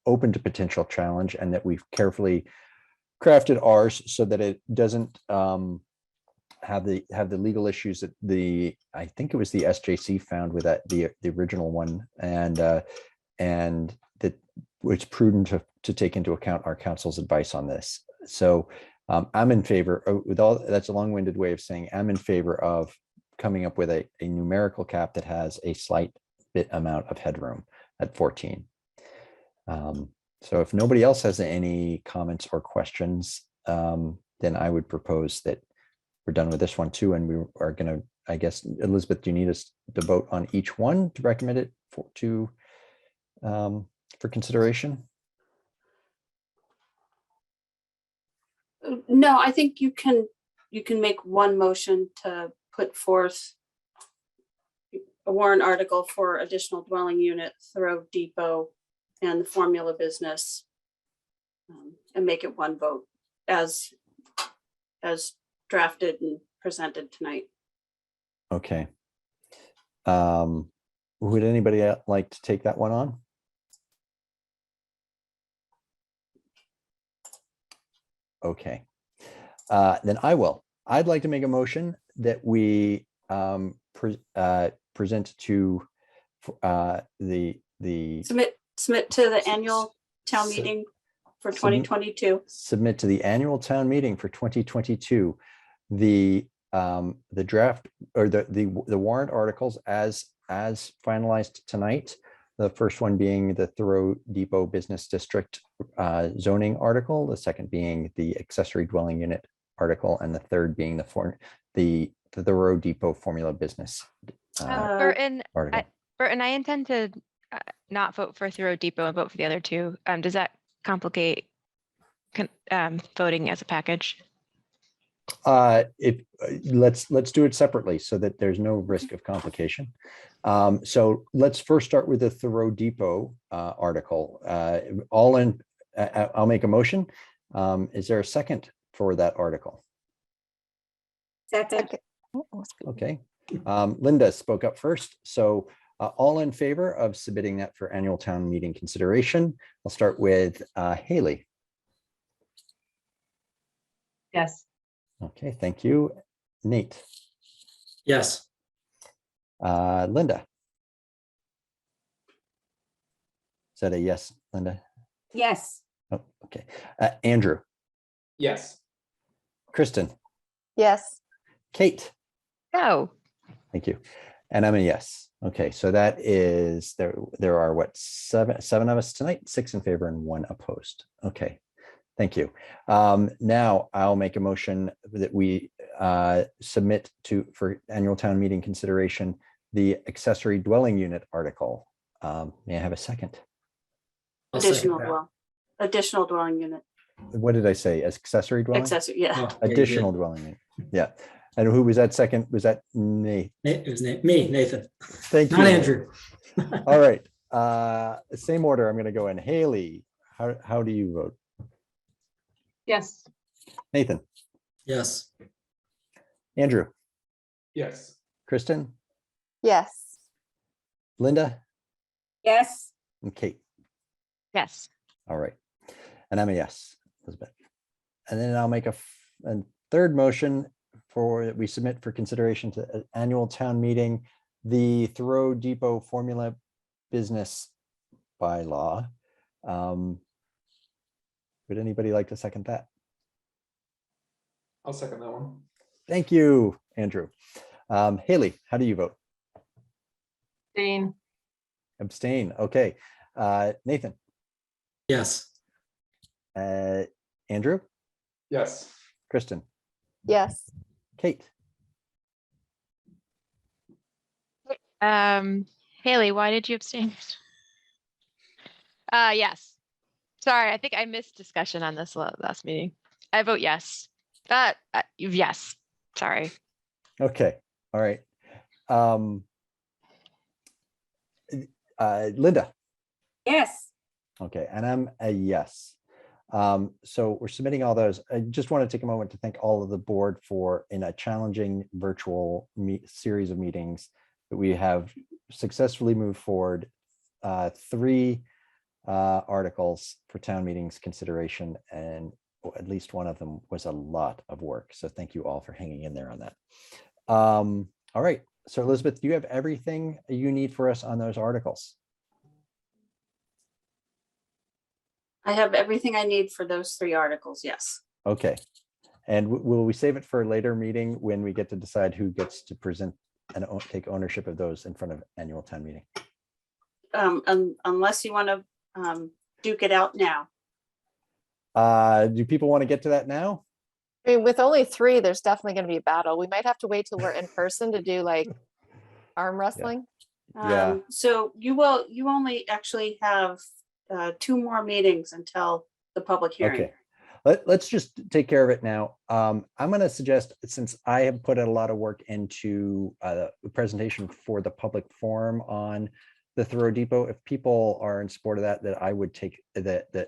open to potential challenge, and that we've carefully crafted ours so that it doesn't have the legal issues that I think it was the SJC found with the original one, and that it's prudent to take into account our council's advice on this. So I'm in favor that's a long-winded way of saying I'm in favor of coming up with a numerical cap that has a slight bit amount of headroom at 14. So if nobody else has any comments or questions, then I would propose that we're done with this one too. And we are going to, I guess, Elizabeth, do you need us to vote on each one to recommend it for consideration? No, I think you can make one motion to put forth a warrant article for additional dwelling unit, Thorough Depot, and the formula business, and make it one vote as drafted and presented tonight. Okay. Would anybody like to take that one on? Okay. Then I will. I'd like to make a motion that we present to the Submit to the annual town meeting for 2022. Submit to the annual town meeting for 2022 the draft or the warrant articles as finalized tonight. The first one being the Thorough Depot Business District zoning article, the second being the accessory dwelling unit article, and the third being the Thorough Depot formula business Burton, article. I intend to not vote for Thorough Depot and vote for the other two. Does that complicate voting as a package? Let's do it separately so that there's no risk of complication. So let's first start with the Thorough Depot article. I'll make a motion. Is there a second for that article? Second. Okay. Linda spoke up first. So all in favor of submitting that for annual town meeting consideration? I'll start with Haley. Yes. Okay, thank you. Nate, Yes. Linda. Is that a yes, Linda? Yes. Oh, okay. Andrew, Yes. Kristen, Yes. Kate. No. Thank you. And I'm a yes. Okay, so that is there. There are what, seven of us tonight, 6 in favor and 1 opposed. Okay, thank you. Now I'll make a motion that we submit for annual town meeting consideration the accessory dwelling unit article. May I have a second? I'll second Additional that. additional dwelling unit, What did I say? Accessory dwelling? accessory, yeah. Oh, yeah, you Additional did. dwelling unit. Yeah. And who was that second? Was that Nate? It was me, Nathan, Thank you. not Nate. Andrew. All right. Same order. I'm going to go in. Haley, how do you vote? Yes. Nathan, Yes. Andrew, Yes. Kristen, Yes. Linda, Yes. and Kate. Yes. All right. And I'm a yes, Elizabeth. And then I'll make a third motion that we submit for consideration to an annual town meeting, the Thoreau Depot formula business bylaw. Would anybody like to second that? I'll second that one. Thank you, Andrew. Haley, how do you vote? Dean. Abstain. Okay. Nathan, Yes. Andrew, Yes. Kristen, Yes. Kate. Haley, why did you abstain? Yes. Sorry, I think I missed discussion on this last meeting. I vote yes. Yes. Sorry. Okay. All right. Linda. Yes. Okay. And I'm a yes. So we're submitting all those. I just want to take a moment to thank all of the board for, in a challenging virtual series of meetings, that we have successfully moved forward 3 articles for town meetings consideration, and at least one of them was a lot of work. So thank you all for hanging in there on that. All right. So Elizabeth, do you have everything you need for us on those articles? I have everything I need for those 3 articles, yes. Okay. And will we save it for a later meeting when we get to decide who gets to present and take ownership of those in front of annual town meeting? Unless you want to duke it out now. Do people want to get to that now? I mean, with only 3, there's definitely going to be a battle. We might have to wait till we're in person to do like arm wrestling. Yeah. So you only actually have 2 more meetings until the public hearing. Okay. Let's just take care of it now. I'm going to suggest, since I have put a lot of work into the presentation for the public forum on the Thoreau Depot, if people are in support of that, that I would take the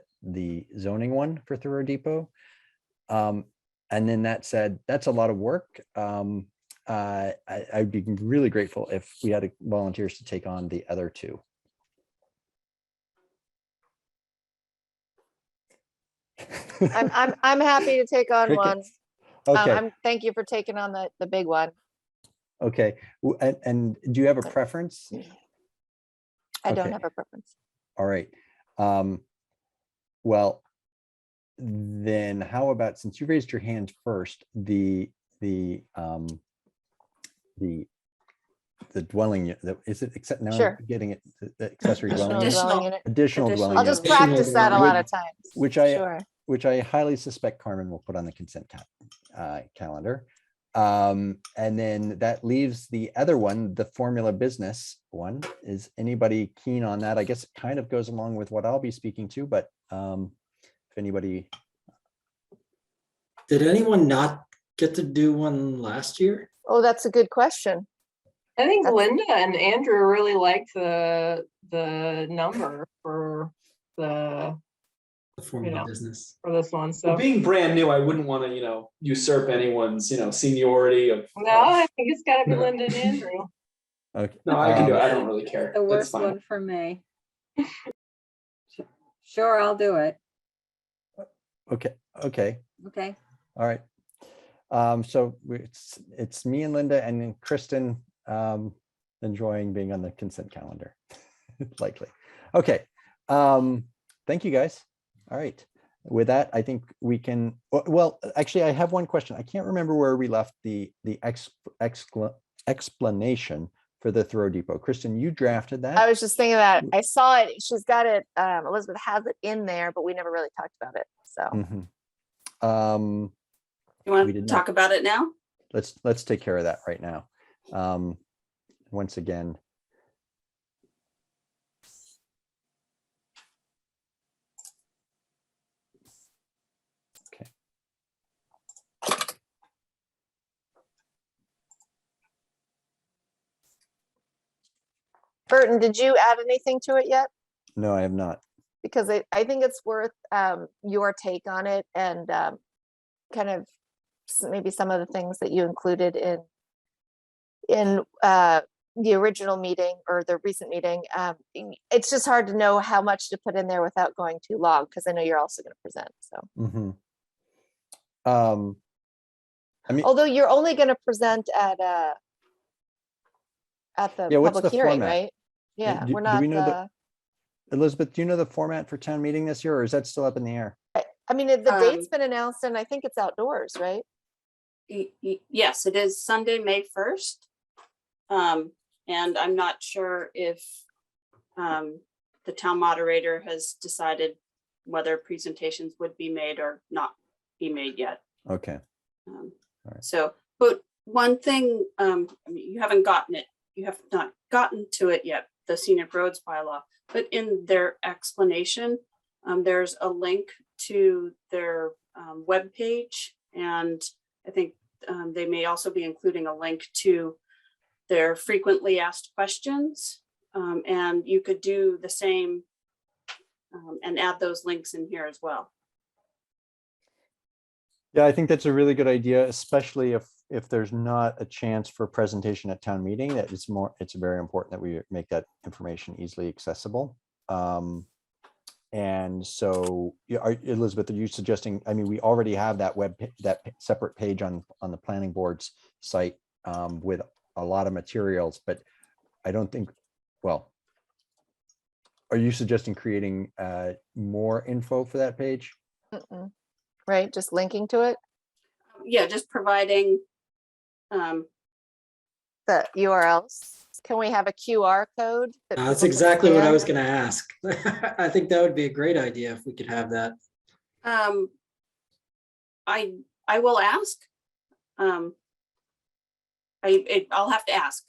zoning one for Thoreau Depot. And then that said, that's a lot of work. I'd be really grateful if we had volunteers to take on the other 2. I'm happy to take on one. Crickets. Okay. Thank you for taking on the big one. Okay. And do you have a preference? I don't Okay. have a preference. All right. Well, then how about, since you raised your hand first, the dwelling unit, is it, except now Sure. I'm getting it, the accessory Additional dwelling unit? dwelling unit. Additional dwelling I'll just unit, practice that a lot of times. which Sure. I highly suspect Carmen will put on the consent calendar. And then that leaves the other one, the formula business one. Is anybody keen on that? I guess it kind of goes along with what I'll be speaking to, but if anybody. Did anyone not get to do one last year? Oh, that's a good question. I think That's- Linda and Andrew really liked the number for The formula Yeah. business. for this one. So Well, being brand new, I wouldn't want to, usurp anyone's, seniority of. no, I think it's got to be Linda and Andrew. Okay. No, I can do it. I don't really care. The That's worst fine. one for me. Sure, I'll do it. Okay. Okay. Okay. All right. So it's me and Linda and then Kristen enjoying being on the consent calendar, likely. Okay. Thank you guys. All right. With that, I think we can, well, actually, I have one question. I can't remember where we left the explanation for the throw depot. Kristen, you drafted that? I was just thinking that I saw it. She's got it. Elizabeth has it in there, but we never really talked about it. So Mhm. You want We to did talk not. about it now? Let's take care of that right now. Once again. Okay. Burton, did you add anything to it yet? No, I have not. Because I think it's worth your take on it and kind of maybe some of the things that you included in the original meeting or the recent meeting. It's just hard to know how much to put in there without going too long, because I know you're also going to present. So, I mean, although you're only going to present at the yeah, what's public the hearing, format? right? Yeah, Do we're not. we know Elizabeth, do you know the format for town meeting this year, or is that still up in the air? I mean, the date's been announced, and I think it's outdoors, right? Yes, it is Sunday, May 1st. And I'm not sure if the town moderator has decided whether presentations would be made or not be made yet. Okay. Right. So, but one thing, I mean, you haven't gotten it, you have not gotten to it yet, the scenic roads bylaw, but in their explanation, there's a link to their webpage, and I think they may also be including a link to their frequently asked questions, and you could do the same and add those links in here as well. Yeah, I think that's a really good idea, especially if there's not a chance for presentation at town meeting. That it's very important that we make that information easily accessible. And so, Elizabeth, are you suggesting? I mean, we already have that that separate page on the planning board's site with a lot of materials, but I don't think. Well, are you suggesting creating more info for that page? Right, just linking to it. Yeah, just providing the URLs. Can we have a QR code? That's exactly what I was going to ask. I think that would be a great idea if we could have that. I will ask. I'll have to ask.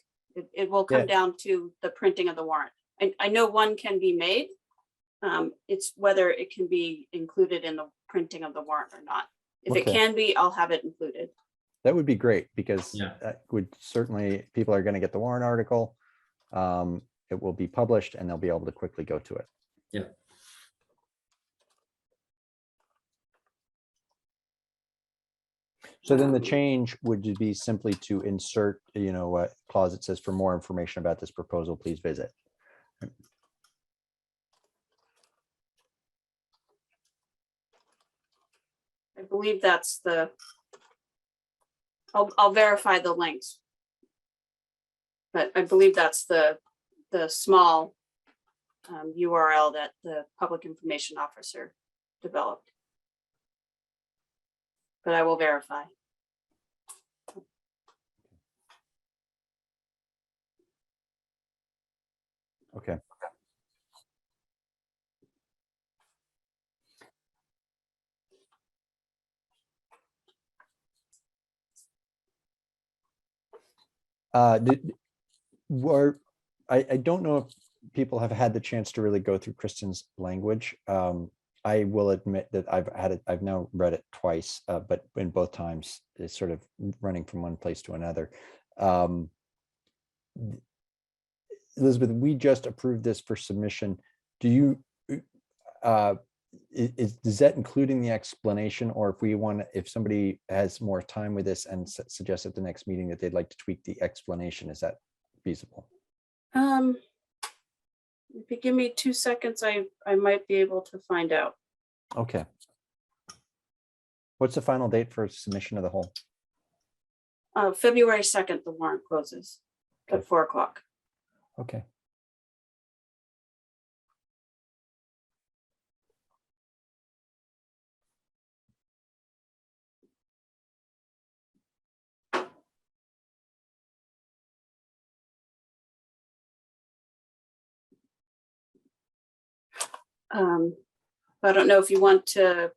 It will come down to the printing of the warrant. I know one can be made. It's whether it can be included in the printing of the warrant or not. If it can be, I'll have it included. That would be great, because that would certainly, people are going to get the warrant article. It will be published and they'll be able to quickly go to it. Yeah. So then the change would be simply to insert, a clause that says, for more information about this proposal, please visit. I believe that's the, I'll verify the links. But I believe that's the small URL that the public information officer developed. But I will verify. Okay. I don't know if people have had the chance to really go through Kristen's language. I will admit that I've now read it twice, but in both times it's sort of running from one place to another. Elizabeth, we just approved this for submission. Do you, is that including the explanation, or if somebody has more time with this and suggests at the next meeting that they'd like to tweak the explanation, is that feasible? If you give me 2 seconds, I might be able to find out. Okay. What's the final date for submission of the whole? February 2nd, the warrant closes at 4 o'clock. Okay. I don't know if you want to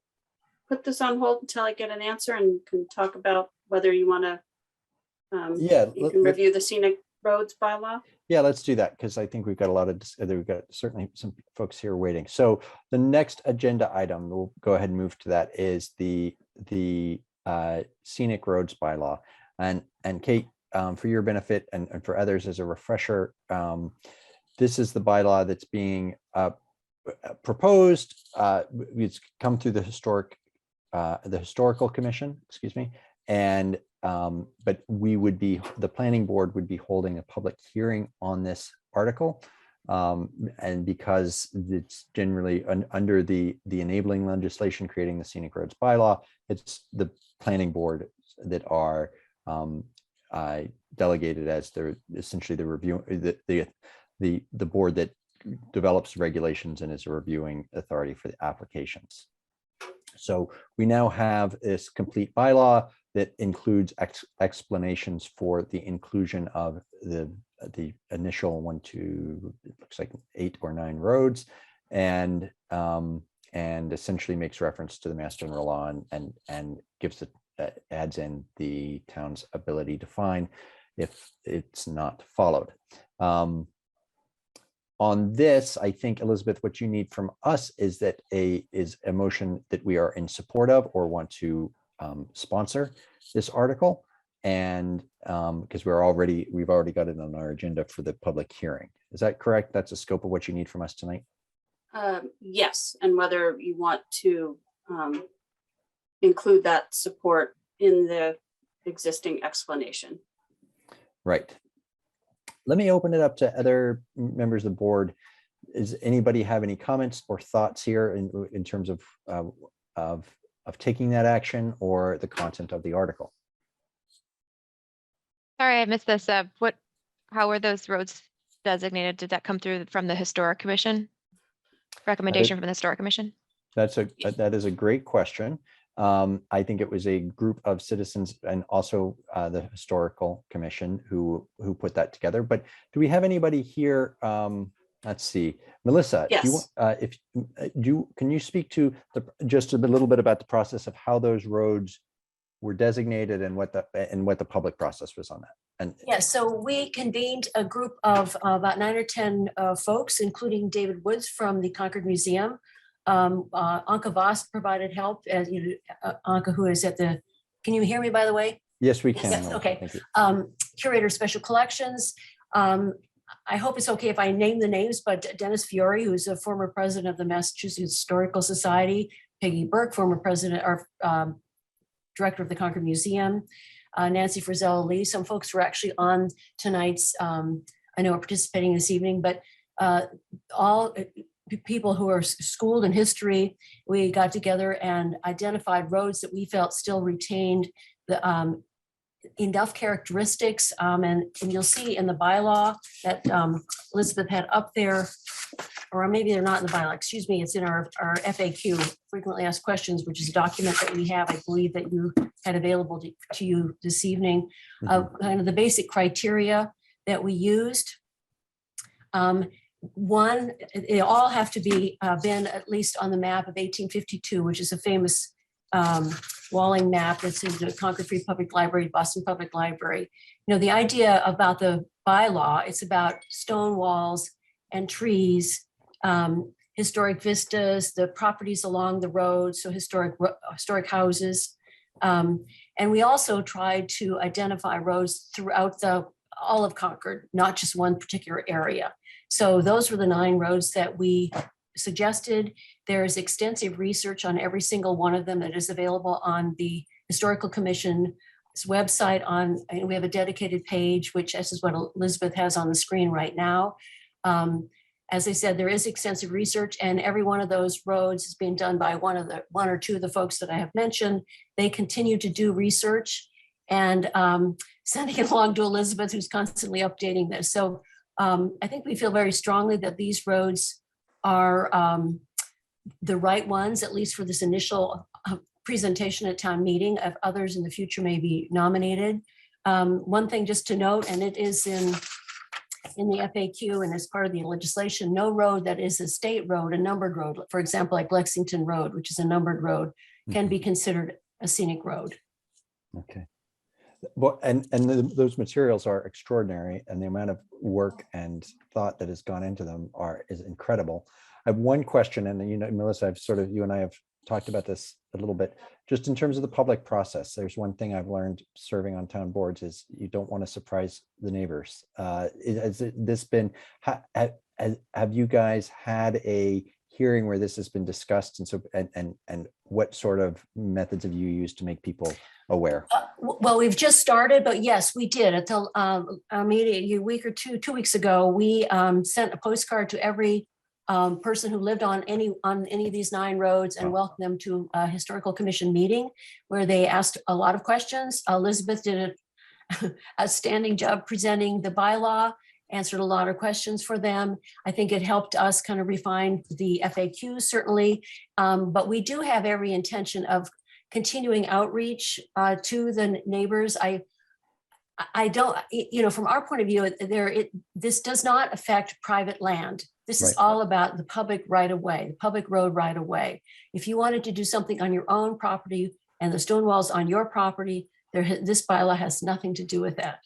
put this on hold until I get an answer and can talk about whether you want to Yeah, you can review the scenic roads bylaw. yeah, let's do that because I think we've got a lot of, we've got certainly some folks here waiting. So the next agenda item, we'll go ahead and move to that, is the scenic roads bylaw. And Kate, for your benefit and for others as a refresher, this is the bylaw that's being proposed. It's come through the historical commission, excuse me, and but the planning board would be holding a public hearing on this article. And because it's generally under the enabling legislation creating the scenic roads bylaw, it's the planning board that are delegated as essentially the review, the board that develops regulations and is a reviewing authority for the applications. So we now have this complete bylaw that includes explanations for the inclusion of the initial 1, 2, it looks like 8 or 9 roads, and essentially makes reference to the Mass General Law and gives adds in the town's ability to fine if it's not followed. On this, I think, Elizabeth, what you need from us is a motion that we are in support of or want to sponsor this article, and because we've already got it on our agenda for the public hearing. Is that correct? That's the scope of what you need from us tonight? Yes, and whether you want to include that support in the existing explanation. Right. Let me open it up to other members of the board. Does anybody have any comments or thoughts here in terms of taking that action or the content of the article? Sorry, I missed this. How were those roads designated? Did that come through from the Historic Commission? Recommendation from the Historic Commission? That is a great question. I think it was a group of citizens and also the Historical Commission who put that together. But do we have anybody here? Let's see, Melissa. Yes. Can you speak to just a little bit about the process of how those roads were designated and what the public process was on that? And yeah, so we convened a group of about 9 or 10 folks, including David Woods from the Concord Museum. Anka Voss provided help, as you Anka, who is at the, can you hear me, by the way? Yes, we can. Yes, okay. Thank you. Curator of Special Collections. I hope it's okay if I name the names, but Dennis Fiore, who's a former president of the Massachusetts Historical Society, Peggy Burke, former president or director of the Concord Museum, Nancy Frizzell Lee. Some folks were actually on tonight's, I know are participating this evening, but all people who are schooled in history, we got together and identified roads that we felt still retained the enough characteristics. And you'll see in the bylaw that Elizabeth had up there, or maybe they're not in the bylaw, excuse me, it's in our FAQ, frequently asked questions, which is a document that we have, I believe that you had available to you this evening, kind of the basic criteria that we used. One, they all have to be been at least on the map of 1852, which is a famous walling map that's in the Concord Free Public Library, Boston Public Library. You know, the idea about the bylaw, it's about stone walls and trees, historic vistas, the properties along the road, so historic houses. And we also tried to identify roads throughout all of Concord, not just one particular area. So those were the 9 roads that we suggested. There's extensive research on every single one of them that is available on the Historical Commission's website. We have a dedicated page, which this is what Elizabeth has on the screen right now. As I said, there is extensive research, and every one of those roads is being done by one or two of the folks that I have mentioned. They continue to do research, and sending it along to Elizabeth, who's constantly updating this. So I think we feel very strongly that these roads are the right ones, at least for this initial presentation at town meeting. If others in the future may be nominated. One thing just to note, and it is in the FAQ and as part of the legislation, no road that is a state road, a numbered road, for example, like Lexington Road, which is a numbered road, can be considered a scenic road. Okay. Well, those materials are extraordinary, and the amount of work and thought that has gone into them is incredible. I have one question, and you know, Melissa, you and I have talked about this a little bit, just in terms of the public process. There's one thing I've learned serving on town boards is you don't want to surprise the neighbors. Has this been, have you guys had a hearing where this has been discussed, and what sort of methods have you used to make people aware? Well, we've just started, but yes, we did. At the meeting a week or two weeks ago, we sent a postcard to every person who lived on any of these 9 roads and welcomed them to a historical commission meeting where they asked a lot of questions. Elizabeth did a outstanding job presenting the bylaw, answered a lot of questions for them. I think it helped us kind of refine the FAQ, certainly, but we do have every intention of continuing outreach to the neighbors. I don't, you know, from our point of view, this does not affect private land. This is all about the public right of way, the public road right of way. If you wanted to do something on your own property and the stone walls on your property, this bylaw has nothing to do with that.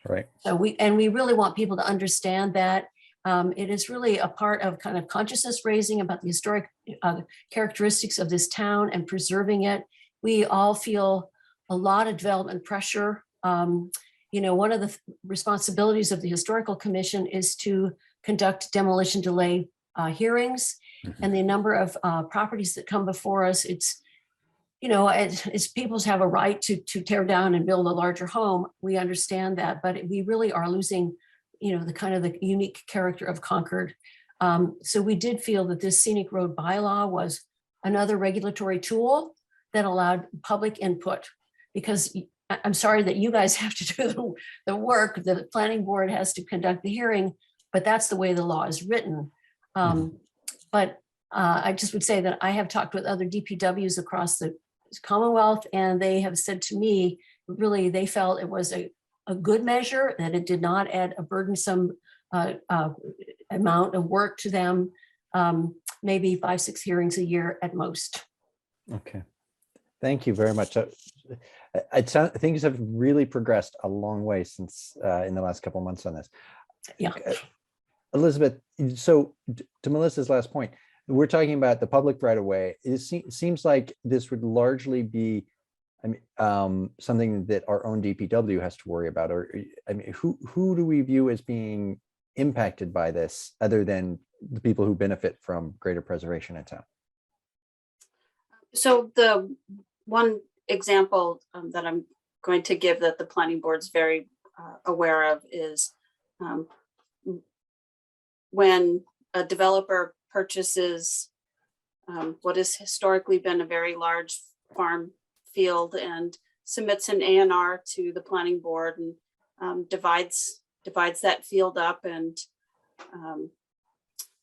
Right. So we really want people to understand that it is really a part of kind of consciousness raising about the historic characteristics of this town and preserving it. We all feel a lot of development pressure. You know, one of the responsibilities of the Historical Commission is to conduct demolition delay hearings, and the number of properties that come before us, it's, you know, it's people's have a right to tear down and build a larger home. We understand that, but we really are losing, you know, the unique character of Concord. So we did feel that this scenic road bylaw was another regulatory tool that allowed public input, because I'm sorry that you guys have to do the work. The planning board has to conduct the hearing, but that's the way the law is written. But I just would say that I have talked with other DPWs across the Commonwealth, and they have said to me, really, they felt it was a good measure, that it did not add a burdensome amount of work to them, maybe 5-6 hearings a year at most. Okay. Thank you very much. Things have really progressed a long way since in the last couple of months on this. Yeah. Elizabeth, so to Melissa's last point, we're talking about the public right of way. It seems like this would largely be, I mean, something that our own DPW has to worry about. Or, I mean, who do we view as being impacted by this, other than the people who benefit from greater preservation in town? So the one example that I'm going to give that the planning board's very aware of is when a developer purchases what has historically been a very large farm field and submits an A&R to the planning board and divides that field up, and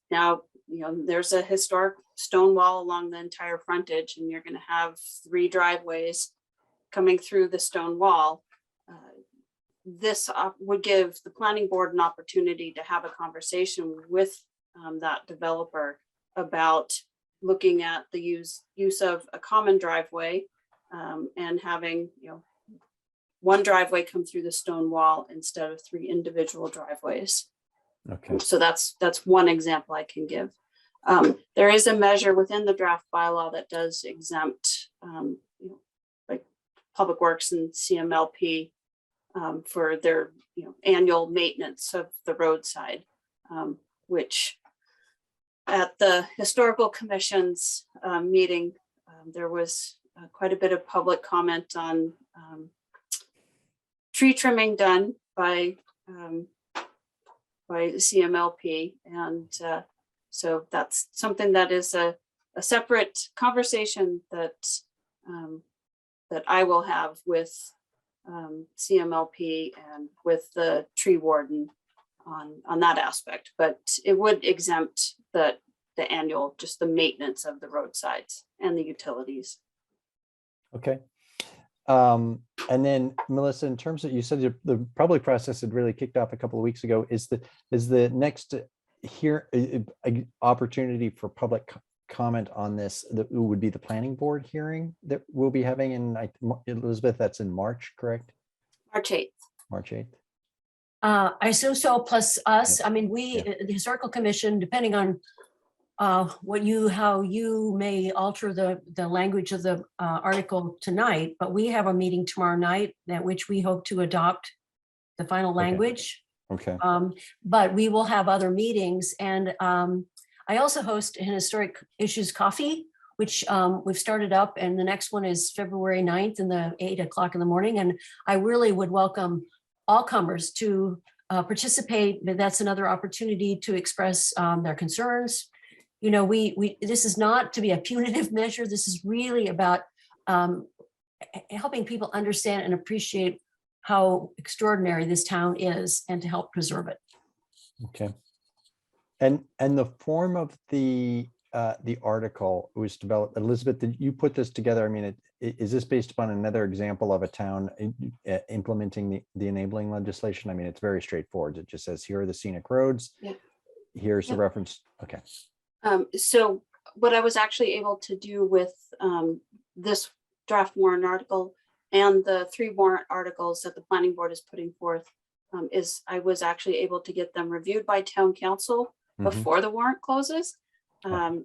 now, you know, there's a historic stone wall along the entire frontage, and you're going to have 3 driveways coming through the stone wall. This would give the planning board an opportunity to have a conversation with that developer about looking at the use of a common driveway and having, you know, 1 driveway come through the stone wall instead of 3 individual driveways. Okay. So that's one example I can give. There is a measure within the draft bylaw that does exempt you know, like Public Works and CMLP for their, you know, annual maintenance of the roadside, which at the Historical Commission's meeting, there was quite a bit of public comment on tree trimming done by the CMLP, and so that's something that is a separate conversation that that I will have with CMLP and with the tree warden on that aspect, but it would exempt the annual, just the maintenance of the roadsides and the utilities. Okay. And then Melissa, in terms of, you said the public process had really kicked off a couple of weeks ago. Is the next opportunity for public comment on this that would be the planning board hearing that we'll be having in, Elizabeth, that's in March, correct? March 8th. March 8th. I assume so, plus us. Yeah. I mean, the Historical Commission, depending on how you may alter the language of the article tonight, but we have a meeting tomorrow night at which we hope to adopt the final language. Okay. But we will have other meetings, and I also host an Historic Issues Coffee, which we've started up, and the next one is February 9th in the 8 o'clock in the morning. And I really would welcome all comers to participate. That's another opportunity to express their concerns. You know, this is not to be a punitive measure. This is really about helping people understand and appreciate how extraordinary this town is and to help preserve it. Okay. And the form of the article was developed. Elizabeth, did you put this together? I mean, is this based upon another example of a town implementing the enabling legislation? I mean, it's very straightforward. It just says, here are the scenic roads. Yeah. Here's the reference. Okay. So what I was actually able to do with this draft warrant article and the 3 warrant articles that the planning board is putting forth is I was actually able to get them reviewed by town council before the warrant closes.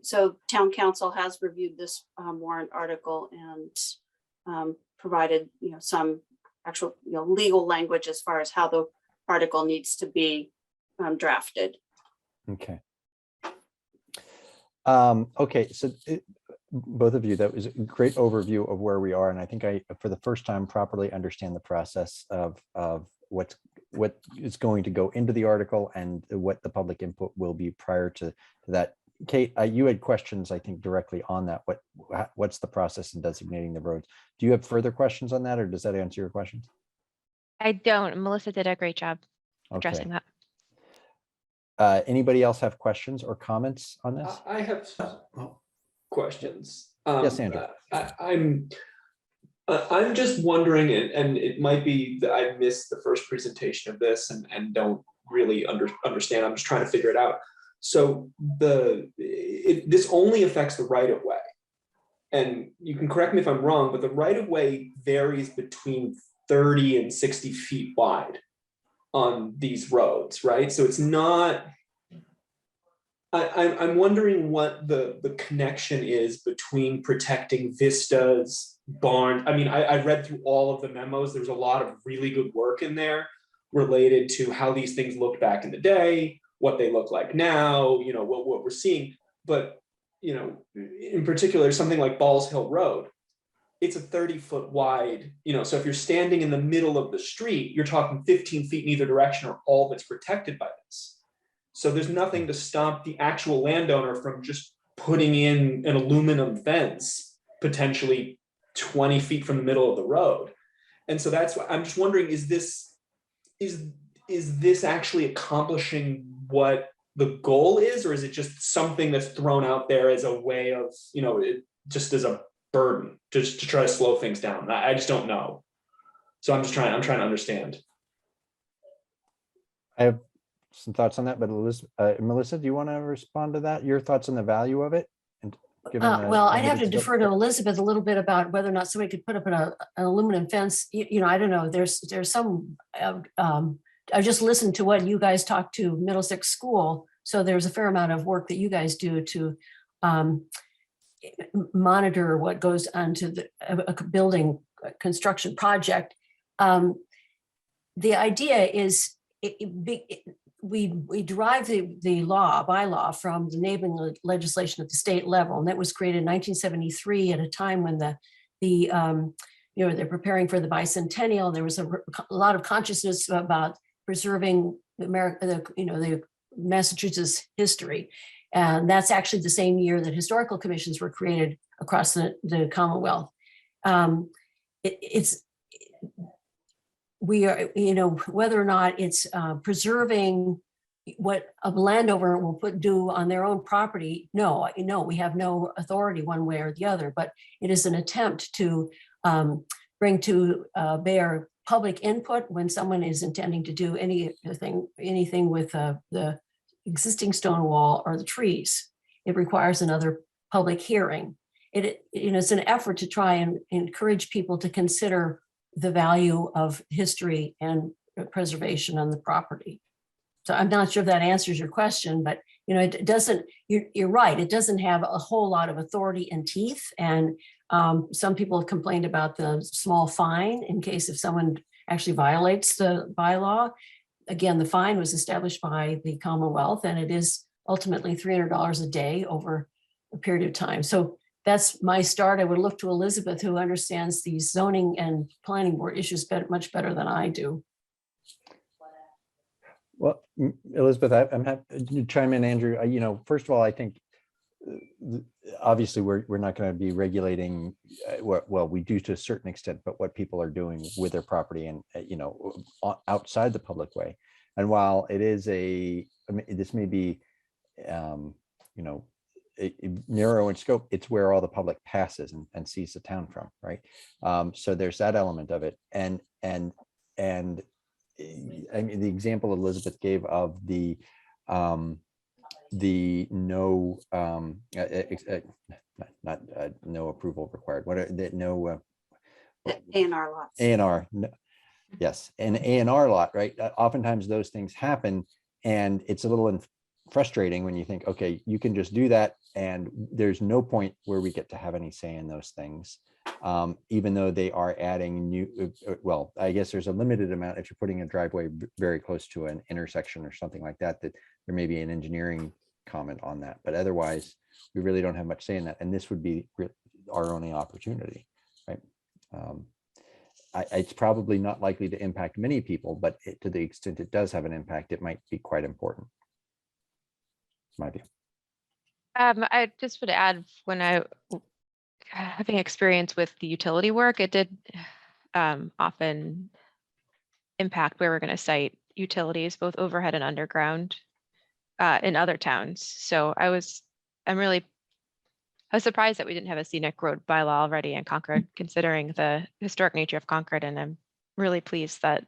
So town council has reviewed this warrant article and provided, some actual, legal language as far as how the article needs to be drafted. Okay. Okay, so both of you, that was a great overview of where we are, and I think I, for the first time, properly understand the process of what is going to go into the article and what the public input will be prior to that. Kate, you had questions, I think, directly on that. What's the process in designating the roads? Do you have further questions on that, or does that answer your questions? I don't. Melissa did a great job addressing that. Anybody else have questions or comments on this? I have questions. Yes, Andrew. I'm just wondering, and it might be that I missed the first presentation of this and don't really understand. I'm just trying to figure it out. So this only affects the right of way. And you can correct me if I'm wrong, but the right of way varies between 30 and 60 feet wide on these roads, right? So it's not, I'm wondering what the connection is between protecting vistas, barns. I mean, I read through all of the memos. There's a lot of really good work in there related to how these things looked back in the day, what they look like now, what we're seeing. But, in particular, something like Balls Hill Road, it's a 30-foot wide, so if you're standing in the middle of the street, you're talking 15 feet in either direction or all that's protected by this. So there's nothing to stop the actual landowner from just putting in an aluminum fence, potentially 20 feet from the middle of the road. And so that's why I'm just wondering, is this actually accomplishing what the goal is, or is it just something that's thrown out there as a way of, just as a burden just to try to slow things down? I just don't know. So I'm trying to understand. I have some thoughts on that, but Melissa, do you want to respond to that? Your thoughts on the value of it? And well, I'd have to defer to Elizabeth a little bit about whether or not somebody could put up an aluminum fence. I don't know. There's some, I just listened to what you guys talked to Middlesex School. So there's a fair amount of work that you guys do to monitor what goes onto a building construction project. The idea is we derive the bylaw from the enabling legislation at the state level, and that was created in 1973 at a time when they're preparing for the bicentennial. There was a lot of consciousness about preserving the Massachusetts history. And that's actually the same year that historical commissions were created across the Commonwealth. we are, whether or not it's preserving what a landowner will do on their own property. No, we have no authority one way or the other, but it is an attempt to bring to bear public input when someone is intending to do anything with the existing stone wall or the trees. It requires another public hearing. It's an effort to try and encourage people to consider the value of history and preservation on the property. So I'm not sure if that answers your question, but it doesn't, you're right, it doesn't have a whole lot of authority and teeth. And some people have complained about the small fine in case if someone actually violates the bylaw. Again, the fine was established by the Commonwealth, and it is ultimately $300 a day over a period of time. So that's my start. I would look to Elizabeth, who understands these zoning and planning board issues much better than I do. Well, Elizabeth, I'm happy to chime in, Andrew. First of all, I think obviously we're not going to be regulating well, we do to a certain extent, but what people are doing with their property and outside the public way. And while it is this may be narrow in scope, it's where all the public passes and sees the town from, right? So there's that element of it, and I mean, the example Elizabeth gave of the no no approval required. What are the no A&R lots. A&R? Yes, an A&R lot, right? Oftentimes those things happen, and it's a little frustrating when you think, okay, you can just do that, and there's no point where we get to have any say in those things. Even though they are adding new, well, I guess there's a limited amount if you're putting a driveway very close to an intersection or something like that, that there may be an engineering comment on that, but otherwise we really don't have much say in that. And this would be our only opportunity, right? It's probably not likely to impact many people, but to the extent it does have an impact, it might be quite important. It's my view. I just would add, when having experience with the utility work, it did often impact where we're going to site utilities, both overhead and underground, in other towns. So I was surprised that we didn't have a scenic road bylaw already in Concord, considering the historic nature of Concord. And I'm really pleased that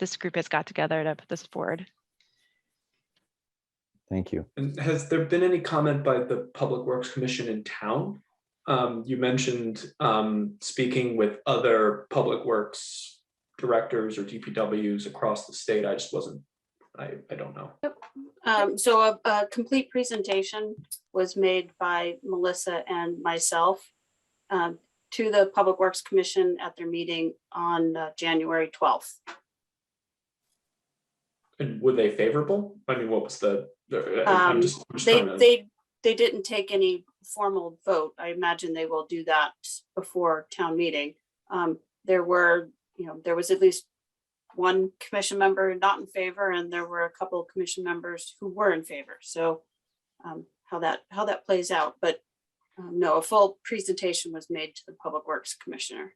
this group has got together to put this forward. Thank you. And has there been any comment by the Public Works Commission in town? You mentioned speaking with other public works directors or DPWs across the state. I just wasn't, I don't know. So a complete presentation was made by Melissa and myself to the Public Works Commission at their meeting on January 12th. And were they favorable? I mean, what was I'm just trying to... They didn't take any formal vote. I imagine they will do that before town meeting. There was at least one commission member not in favor, and there were a couple of commission members who were in favor. So how that plays out, but no, a full presentation was made to the Public Works Commission.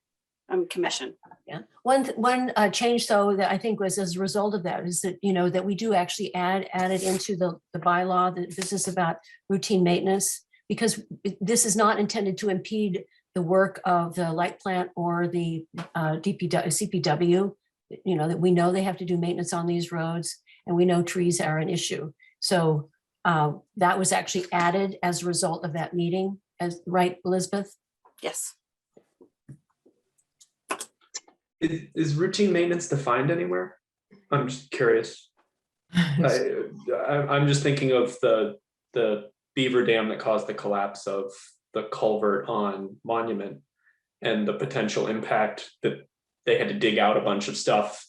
Yeah. One change though that I think was as a result of that is that that we do actually add it into the bylaw that this is about routine maintenance, because this is not intended to impede the work of the light plant or the CPW. That we know they have to do maintenance on these roads, and we know trees are an issue. So that was actually added as a result of that meeting, right, Elizabeth? Yes. Is routine maintenance defined anywhere? I'm just curious. I'm just thinking of the beaver dam that caused the collapse of the culvert on Monument and the potential impact that they had to dig out a bunch of stuff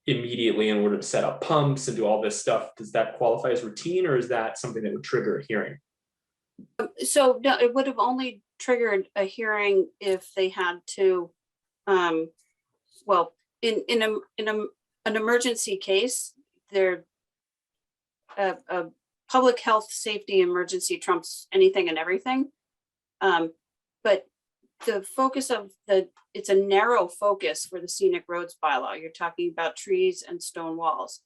immediately in order to set up pumps and do all this stuff. Does that qualify as routine, or is that something that would trigger a hearing? So no, it would have only triggered a hearing if they had to well, in an emergency case, there a public health safety emergency trumps anything and everything. But the focus of it's a narrow focus for the scenic roads bylaw. You're talking about trees and stone walls.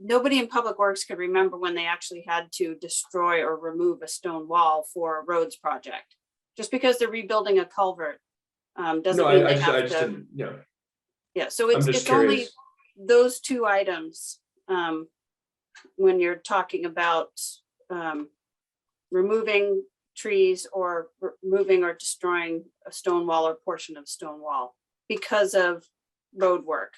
Nobody in Public Works could remember when they actually had to destroy or remove a stone wall for a roads project. Just because they're rebuilding a culvert doesn't No, mean I they have just to. didn't, yeah. Yeah, so I'm it's just only curious. those two items when you're talking about removing trees or removing or destroying a stone wall or portion of stone wall because of road work.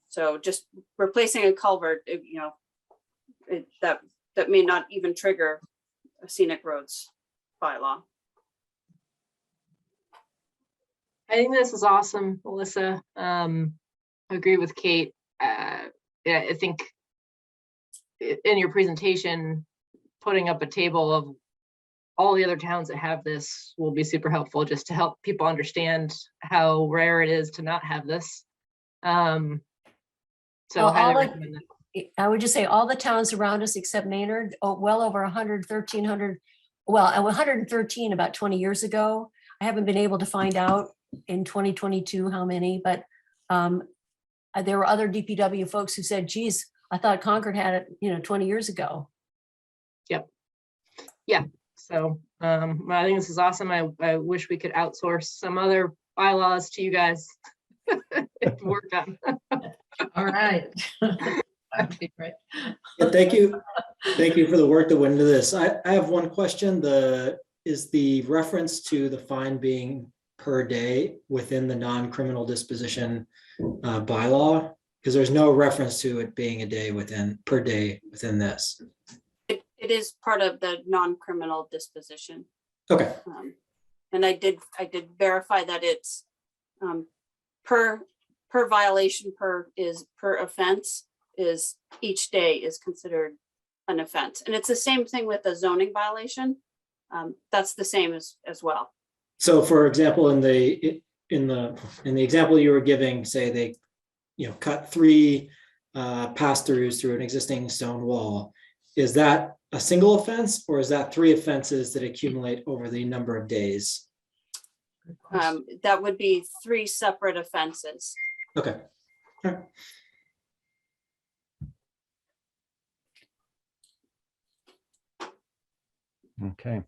So just replacing a culvert, that may not even trigger a scenic roads bylaw. I think this is awesome, Melissa. I agree with Kate. Yeah, I think in your presentation, putting up a table of all the other towns that have this will be super helpful, just to help people understand how rare it is to not have this. So Well, highly all of- recommend that. I would just say all the towns around us except Maynard, well over 113, well, 113 about 20 years ago. I haven't been able to find out in 2022 how many, but there were other DPW folks who said, geez, I thought Concord had it, 20 years ago. Yep. Yeah. So I think this is awesome. I wish we could outsource some other bylaws to you guys to work on. All right. That'd be great. Yeah, thank you. Thank you for the work that went into this. I have one question. Is the reference to the fine being per day within the non-criminal disposition bylaw? Because there's no reference to it being a day per day within this. It is part of the non-criminal disposition. Okay. And I did verify that it's per violation per offense is each day is considered an offense. And it's the same thing with the zoning violation. That's the same as well. So for example, in the example you were giving, say they cut 3 pass-throughs through an existing stone wall. Is that a single offense, or is that 3 offenses that accumulate over the number of days? That would be 3 separate offenses. Okay. All right. Okay.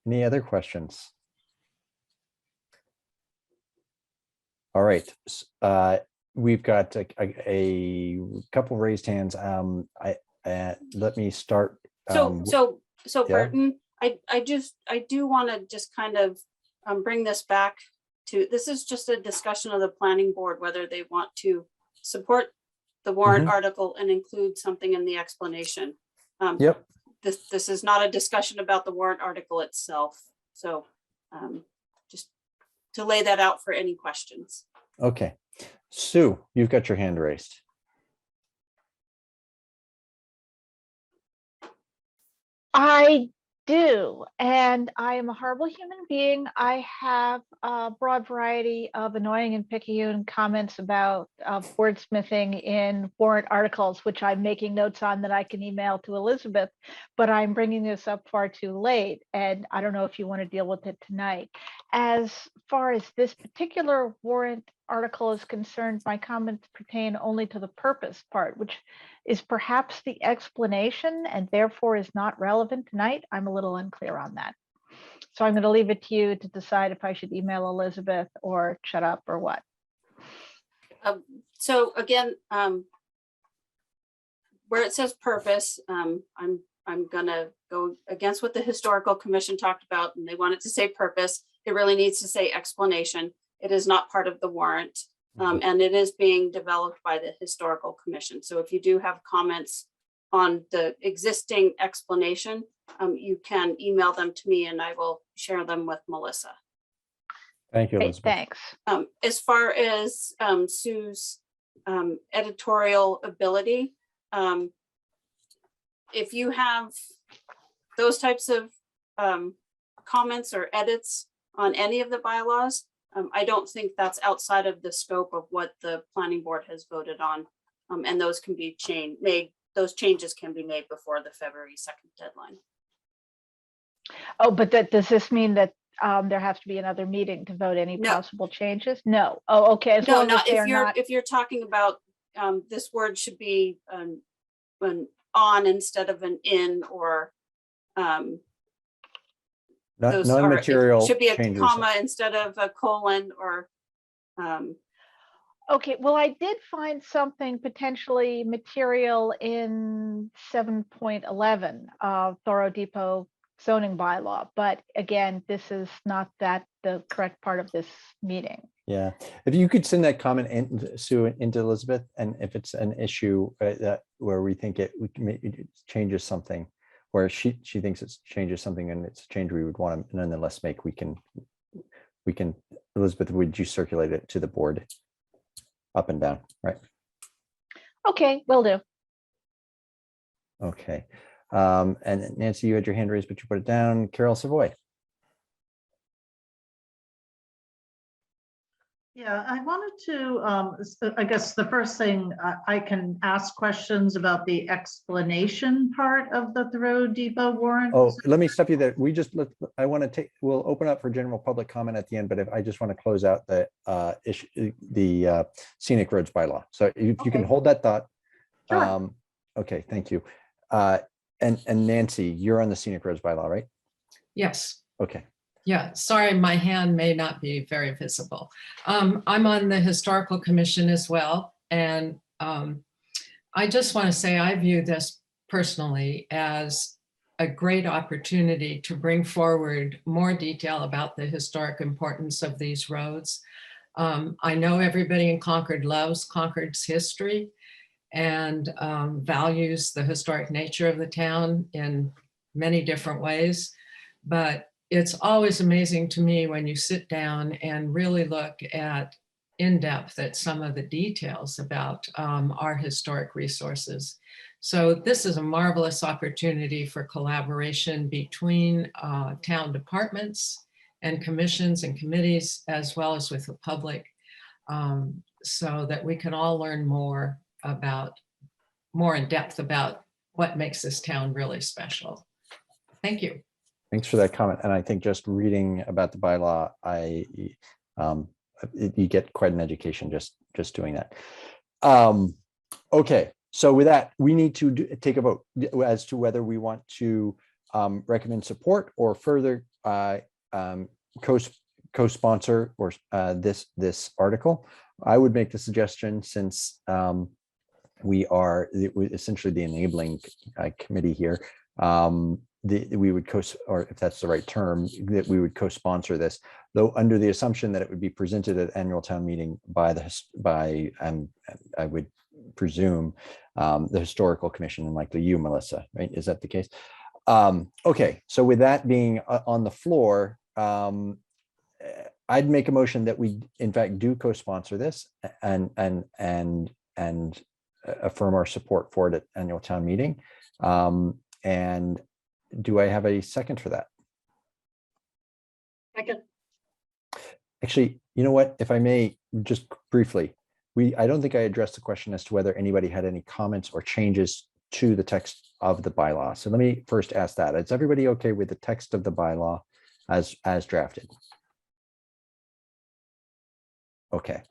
Any other questions? All right. We've got a couple raised hands. Let me start. So yeah. Burton, I do want to just kind of bring this back to, this is just a discussion of the planning board, whether they want to support the warrant article and include something in the explanation. Yep. This is not a discussion about the warrant article itself. So just to lay that out for any questions. Okay. Sue, you've got your hand raised. I do, and I am a horrible human being. I have a broad variety of annoying and picayune comments about wordsmithing in warrant articles, which I'm making notes on that I can email to Elizabeth, but I'm bringing this up far too late, and I don't know if you want to deal with it tonight. As far as this particular warrant article is concerned, my comments pertain only to the purpose part, which is perhaps the explanation and therefore is not relevant tonight. I'm a little unclear on that. So I'm going to leave it to you to decide if I should email Elizabeth or shut up or what. So again, where it says purpose, I'm gonna go against what the historical commission talked about, and they wanted to say purpose. It really needs to say explanation. It is not part of the warrant. And it is being developed by the historical commission. So if you do have comments on the existing explanation, you can email them to me and I will share them with Melissa. Thank you, Great, Elizabeth. thanks. As far as Sue's editorial ability, if you have those types of comments or edits on any of the bylaws, I don't think that's outside of the scope of what the planning board has voted on And those can be those changes can be made before the February 2nd deadline. Oh, but does this mean that there has to be another meeting to vote any No. possible changes? No. Oh, okay. As No, long as not they're if you're talking about, this word should be an on instead of an in, or those are, it Non-material should be a changes. comma instead of a colon, or Okay, well, I did find something potentially material in 7.11 of Thorough Depot zoning bylaw, but again, this is not the correct part of this meeting. Yeah, if you could send that comment in, Sue, into Elizabeth, and if it's an issue that where we think it changes something, where she thinks it changes something and it's a change we would want to nonetheless make, we can Elizabeth, would you circulate it to the board up and down, right? Okay, will do. Okay, and Nancy, you had your hand raised, but you put it down. Carol Savoy. Yeah, I wanted to, I guess the first thing, I can ask questions about the explanation part of the Thoreau Depot warrant. Oh, let me stop you there. I want to we'll open up for general public comment at the end, but if I just want to close out the issue, the scenic roads bylaw. So if you can hold that thought. Sure. Okay, thank you. And Nancy, you're on the scenic roads bylaw, right? Yes. Okay. Yeah, sorry, my hand may not be very visible. I'm on the Historical Commission as well. And I just want to say I view this personally as a great opportunity to bring forward more detail about the historic importance of these roads. I know everybody in Concord loves Concord's history and values the historic nature of the town in many different ways, but it's always amazing to me when you sit down and really look at in depth at some of the details about our historic resources. So this is a marvelous opportunity for collaboration between town departments and commissions and committees, as well as with the public, so that we can all learn more in depth about what makes this town really special. Thank you. Thanks for that comment. And I think just reading about the bylaw, you get quite an education just doing that. Okay, so with that, we need to take a vote as to whether we want to recommend support or further co-sponsor or this article. I would make the suggestion, since we are essentially the enabling committee here, we would or if that's the right term, that we would co-sponsor this, though under the assumption that it would be presented at annual town meeting by I would presume the Historical Commission, and likely you, Melissa, right? Is that the case? Okay, so with that being on the floor, I'd make a motion that we in fact do co-sponsor this and affirm our support for it at annual town meeting. And do I have a second for that? Second. Actually, you know what, if I may, just briefly, I don't think I addressed the question as to whether anybody had any comments or changes to the text of the bylaw. So let me first ask that. Is everybody okay with the text of the bylaw as drafted? Okay,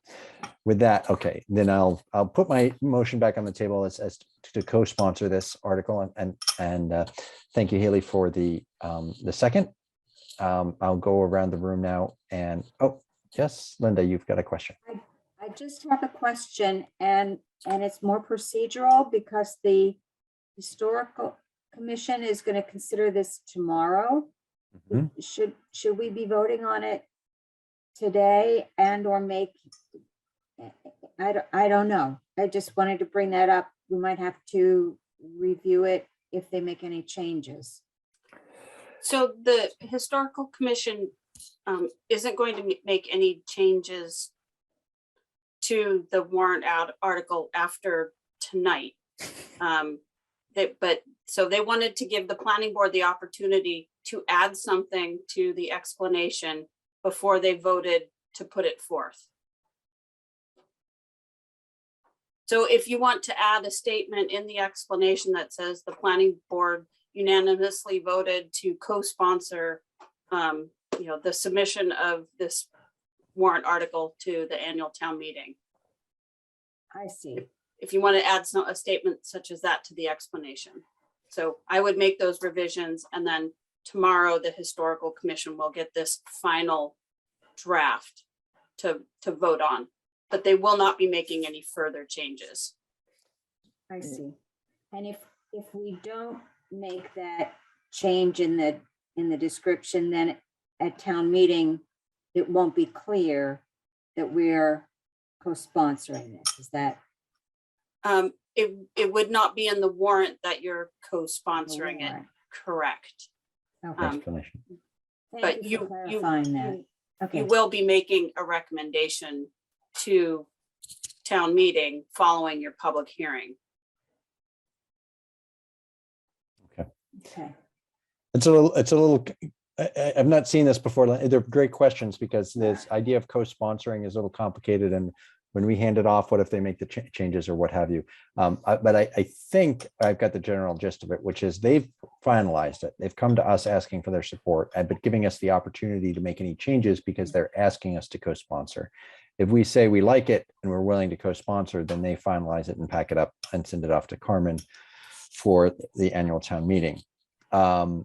with that, okay, then I'll put my motion back on the table as to co-sponsor this article, and thank you, Haley, for the second. I'll go around the room now, and oh yes, Linda, you've got a question. I just have a question, and it's more procedural, because the Historical Commission is going to consider this tomorrow. Mhm. Should we be voting on it today and or make, I don't know. I just wanted to bring that up. We might have to review it if they make any changes. So the Historical Commission isn't going to make any changes to the warrant article after tonight. So they wanted to give the planning board the opportunity to add something to the explanation before they voted to put it forth. So if you want to add a statement in the explanation that says the planning board unanimously voted to co-sponsor, the submission of this warrant article to the annual town meeting. I see. If you want to add a statement such as that to the explanation. So I would make those revisions, and then tomorrow the historical commission will get this final draft to vote on, but they will not be making any further changes. I see. And if we don't make that change in the description, then at town meeting, it won't be clear that we're co-sponsoring this. Is that? It would not be in the warrant that you're co-sponsoring it, warrant. correct? Okay. Explanation. But Thank you for clarifying that. Okay. You will be making a recommendation to town meeting following your public hearing. Okay. It's a little, I've not seen this before. They're great questions because this idea of co-sponsoring is a little complicated. And when we hand it off, what if they make the changes or what have you? But I think I've got the general gist of it, which is they've finalized it. They've come to us asking for their support, but giving us the opportunity to make any changes because they're asking us to co-sponsor. If we say we like it and we're willing to co-sponsor, then they finalize it and pack it up and send it off to Carmen for the annual town meeting. But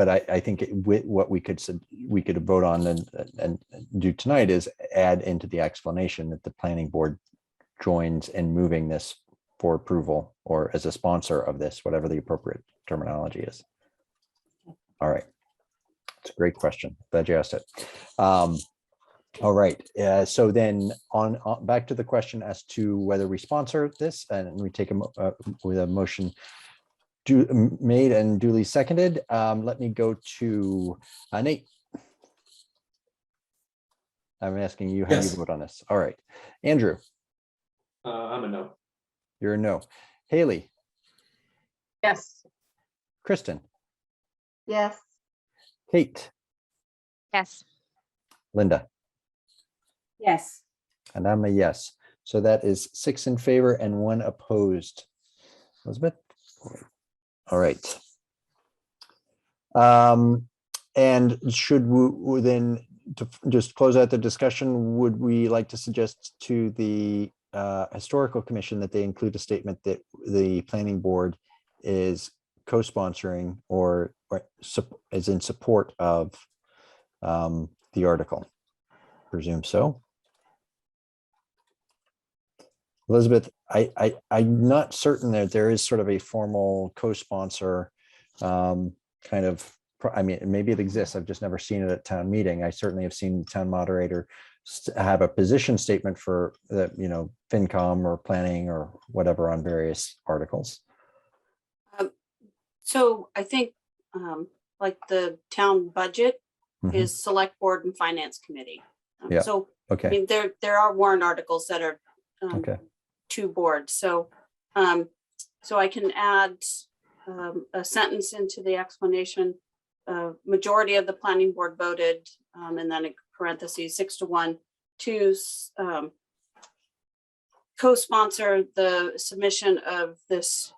I think what we could vote on and do tonight is add into the explanation that the planning board joins in moving this for approval or as a sponsor of this, whatever the appropriate terminology is. All right. It's a great question. Glad you asked it. All right. So then on back to the question as to whether we sponsor this, and we take with a motion made and duly seconded. Let me go to Nate. I'm asking you how you vote on this. All right. Andrew. I'm a no. You're a no. Haley. Yes. Kristen. Yes. Kate. Yes. Linda. Yes. And I'm a yes. So that is 6 in favor and 1 opposed. Elizabeth? All right. And should we then, to just close out the discussion, would we like to suggest to the historical commission that they include a statement that the planning board is co-sponsoring or is in support of the article? Presume so. Elizabeth, I'm not certain that there is sort of a formal co-sponsor kind of, I mean, maybe it exists. I've just never seen it at town meeting. I certainly have seen the town moderator have a position statement for the, FinCom or planning or whatever on various articles. So I think like the town budget Mhm. is select board and finance committee. Yeah. So I Okay. mean, there are warrant articles that are Okay. to boards. So so I can add a sentence into the explanation. Majority of the planning board voted, and then in parentheses 6-1 to co-sponsor the submission of this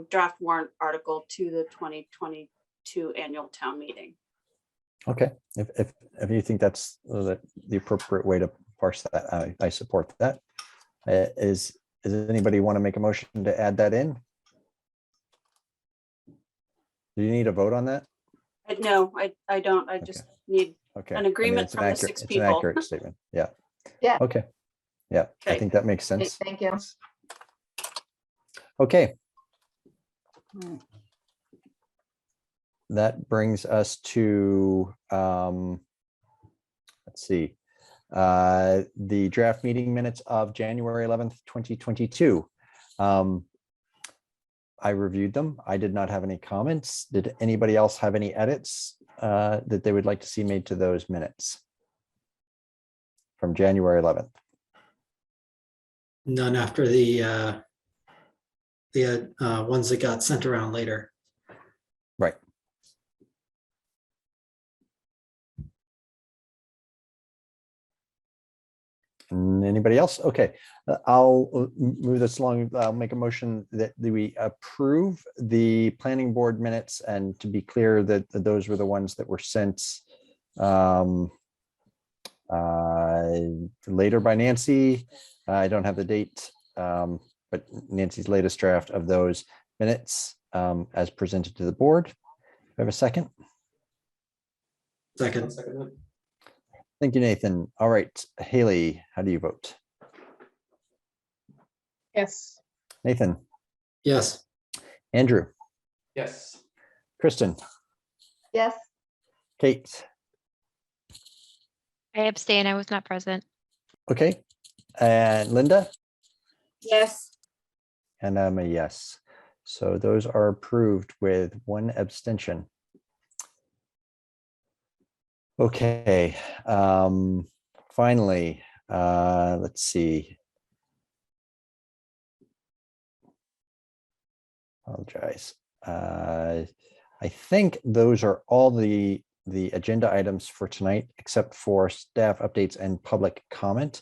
draft warrant article to the 2022 annual town meeting. Okay. If you think that's the appropriate way to parse that, I support that. Does anybody want to make a motion to add that in? Do you need a vote on that? No, I don't. I just need Okay. an agreement it's from the 6 It's an people. accurate statement. Yeah. Yeah. Okay. Yeah, I Okay. think that makes sense. Thank you. Okay. Mm. That brings us to, let's see, the draft meeting minutes of January 11th, 2022. I reviewed them. I did not have any comments. Did anybody else have any edits that they would like to see made to those minutes from January 11th? None after the ones that got sent around later. Right. And anybody else? Okay, I'll move this along. I'll make a motion that we approve the planning board minutes, and to be clear that those were the ones that were sent later by Nancy. I don't have the date, but Nancy's latest draft of those minutes as presented to the board. Do I have a second? Second. Thank you, Nathan. All right, Haley, how do you vote? Yes. Nathan, Yes. Andrew, Yes. Kristen, Yes. Kate. I abstain. I was not present. Okay, and Linda, Yes. and I'm a yes. So those are approved with one abstention. Okay, finally, let's see. Apologize. I think those are all the agenda items for tonight, except for staff updates and public comment.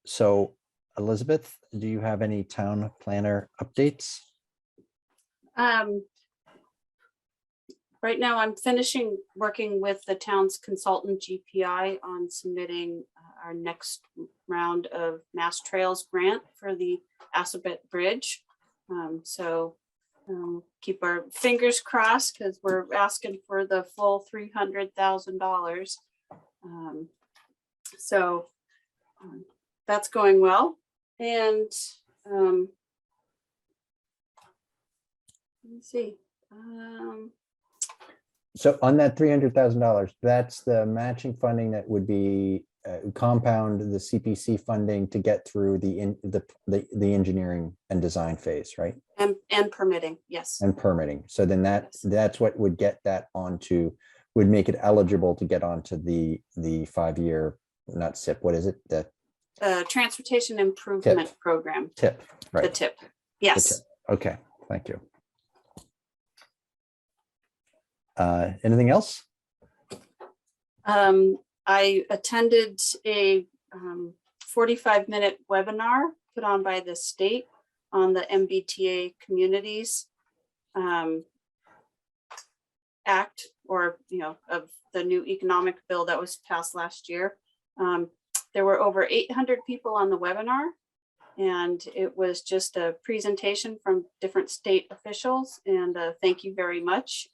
So Elizabeth, do you have any town planner updates? Right now, I'm finishing working with the town's consultant GPI on submitting our next round of Mass Trails grant for the Assabet Bridge. So keep our fingers crossed because we're asking for the full $300,000. So that's going well. And let me see. So on that $300,000, that's the matching funding that would be compound the CPC funding to get through the engineering and design phase, right? And permitting, yes. And permitting. So then that's what would get that onto, would make it eligible to get onto the 5-year, not SIP, what is it? The Transportation Improvement Program. TIP, right? The TIP, yes. The TIP. Okay, thank you. Anything else? I attended a 45-minute webinar put on by the state on the MBTA Communities Act, or of the new economic bill that was passed last year. There were over 800 people on the webinar, and it was just a presentation from different state officials, and thank you very much.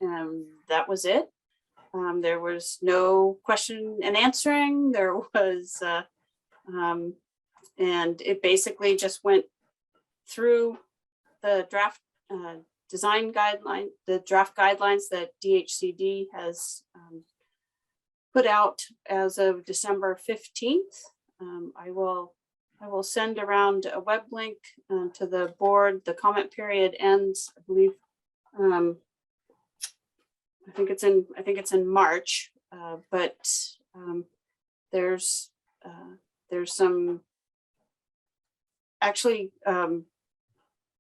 That was it. There was no question and answering. There was, and it basically just went through the draft design guideline, the draft guidelines that DHCD has put out as of December 15th. I will send around a web link to the board. The comment period ends, I believe, I think it's in March, but there's some actually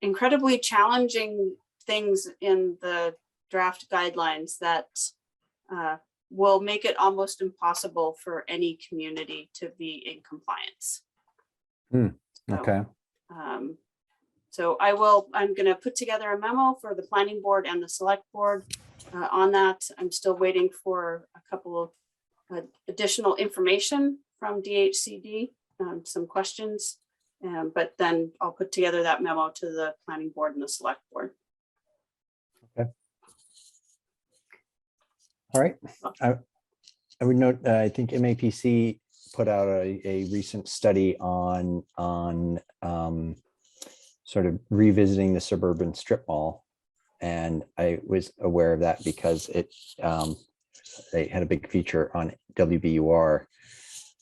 incredibly challenging things in the draft guidelines that will make it almost impossible for any community to be in compliance. Okay. So I'm going to put together a memo for the planning board and the select board on that. I'm still waiting for a couple of additional information from DHCD, some questions, but then I'll put together that memo to the planning board and the select board. Okay. All right. I would note, I think MAPC put out a recent study on sort of revisiting the suburban strip mall. And I was aware of that because they had a big feature on WBUR,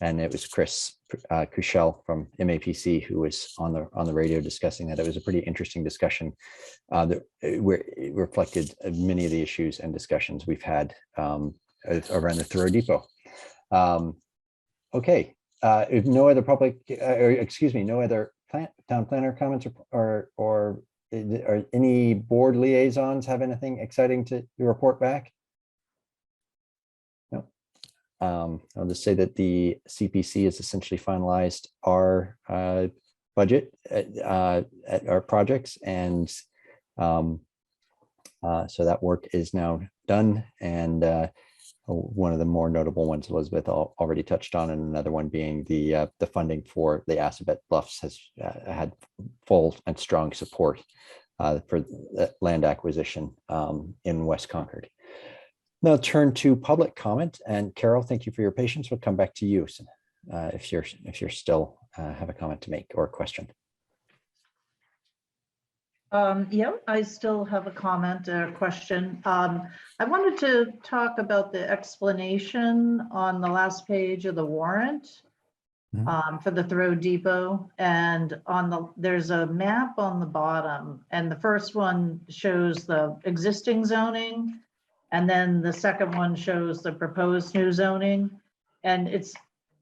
and it was Chris Cushell from MAPC who was on the radio discussing that. It was a pretty interesting discussion that it reflected many of the issues and discussions we've had around the Thoreau Depot. Okay, if no other no other town planner comments or any board liaisons have anything exciting to report back? No. I'll just say that the CPC has essentially finalized our budget at our projects, and so that work is now done. And one of the more notable ones Elizabeth already touched on, and another one being the funding for the Assabet Bluffs has had full and strong support for the land acquisition in West Concord. Now turn to public comment, and Carol, thank you for your patience. We'll come back to you if you're still have a comment to make or a question. Yeah, I still have a comment or a question. I wanted to talk about the explanation on the last page of the warrant for the Thoreau Depot, and there's a map on the bottom, and the first one shows the existing zoning, and then the second one shows the proposed new zoning, and it's,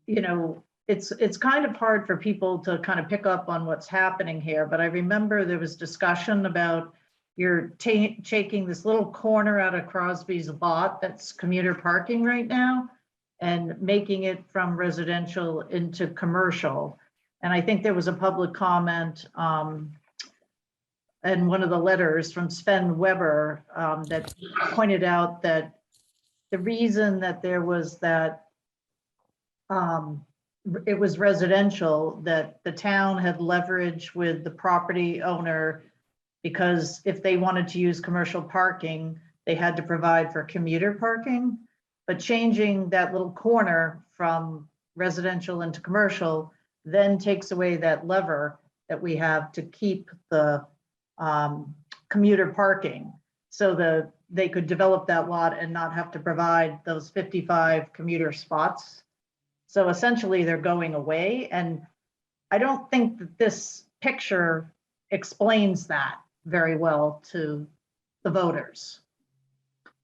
you know, it's kind of hard for people to kind of pick up on what's happening here, but I remember there was discussion about you're taking this little corner out of Crosby's lot that's commuter parking right now and making it from residential into commercial. And I think there was a public comment in one of the letters from Sven Weber that pointed out that the reason that there was that it was residential, that the town had leverage with the property owner, because if they wanted to use commercial parking, they had to provide for commuter parking. But changing that little corner from residential into commercial then takes away that lever that we have to keep the commuter parking, so they could develop that lot and not have to provide those 55 commuter spots. So essentially they're going away, and I don't think that this picture explains that very well to the voters.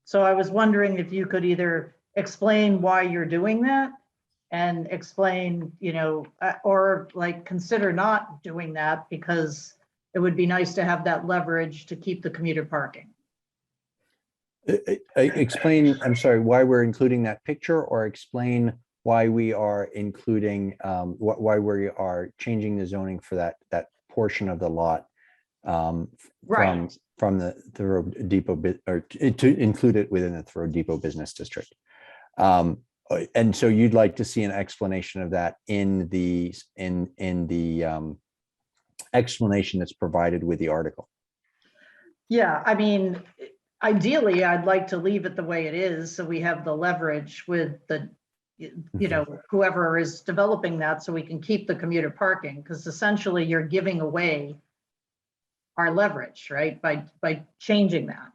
So I was wondering if you could either explain why you're doing that and explain, you know, or like consider not doing that, because it would be nice to have that leverage to keep the commuter parking. Explain, I'm sorry, why we're including that picture, or explain why we are including, why we are changing the zoning for that portion of the lot Right. from the Thoreau Depot, or to include it within the Thoreau Depot Business District. And so you'd like to see an explanation of that in the explanation that's provided with the article. Yeah, I mean, ideally, I'd like to leave it the way it is, so we have the leverage with the, you know, whoever is developing that, so we can keep the commuter parking, because essentially you're giving away our leverage, right, by changing that.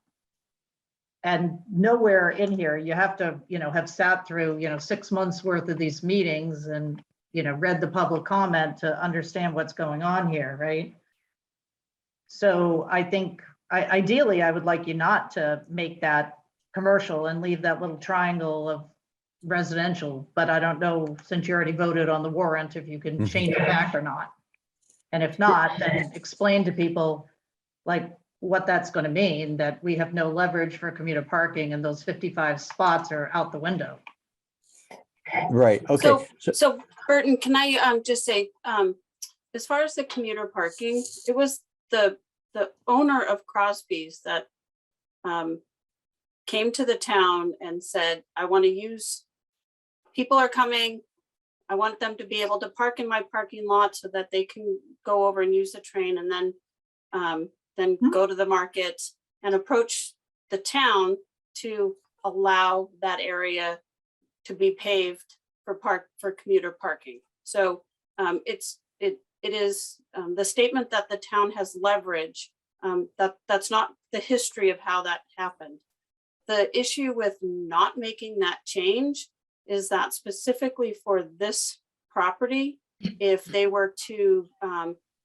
And nowhere in here, you have to, you know, have sat through, you know, 6 months worth of these meetings and, you know, read the public comment to understand what's going on here, right? So I think ideally, I would like you not to make that commercial and leave that little triangle of residential, but I don't know, since you already voted on the warrant, if you can change it back or not. And if not, then explain to people like what that's going to mean, that we have no leverage for commuter parking and those 55 spots are out the window. Right, okay. So Burton, can I just say, as far as the commuter parking, it was the owner of Crosby's that came to the town and said, I want to use, people are coming, I want them to be able to park in my parking lot so that they can go over and use the train, and then go to the market, and approach the town to allow that area to be paved for commuter parking. So it is the statement that the town has leverage. That's not the history of how that happened. The issue with not making that change is that specifically for this property, if they were to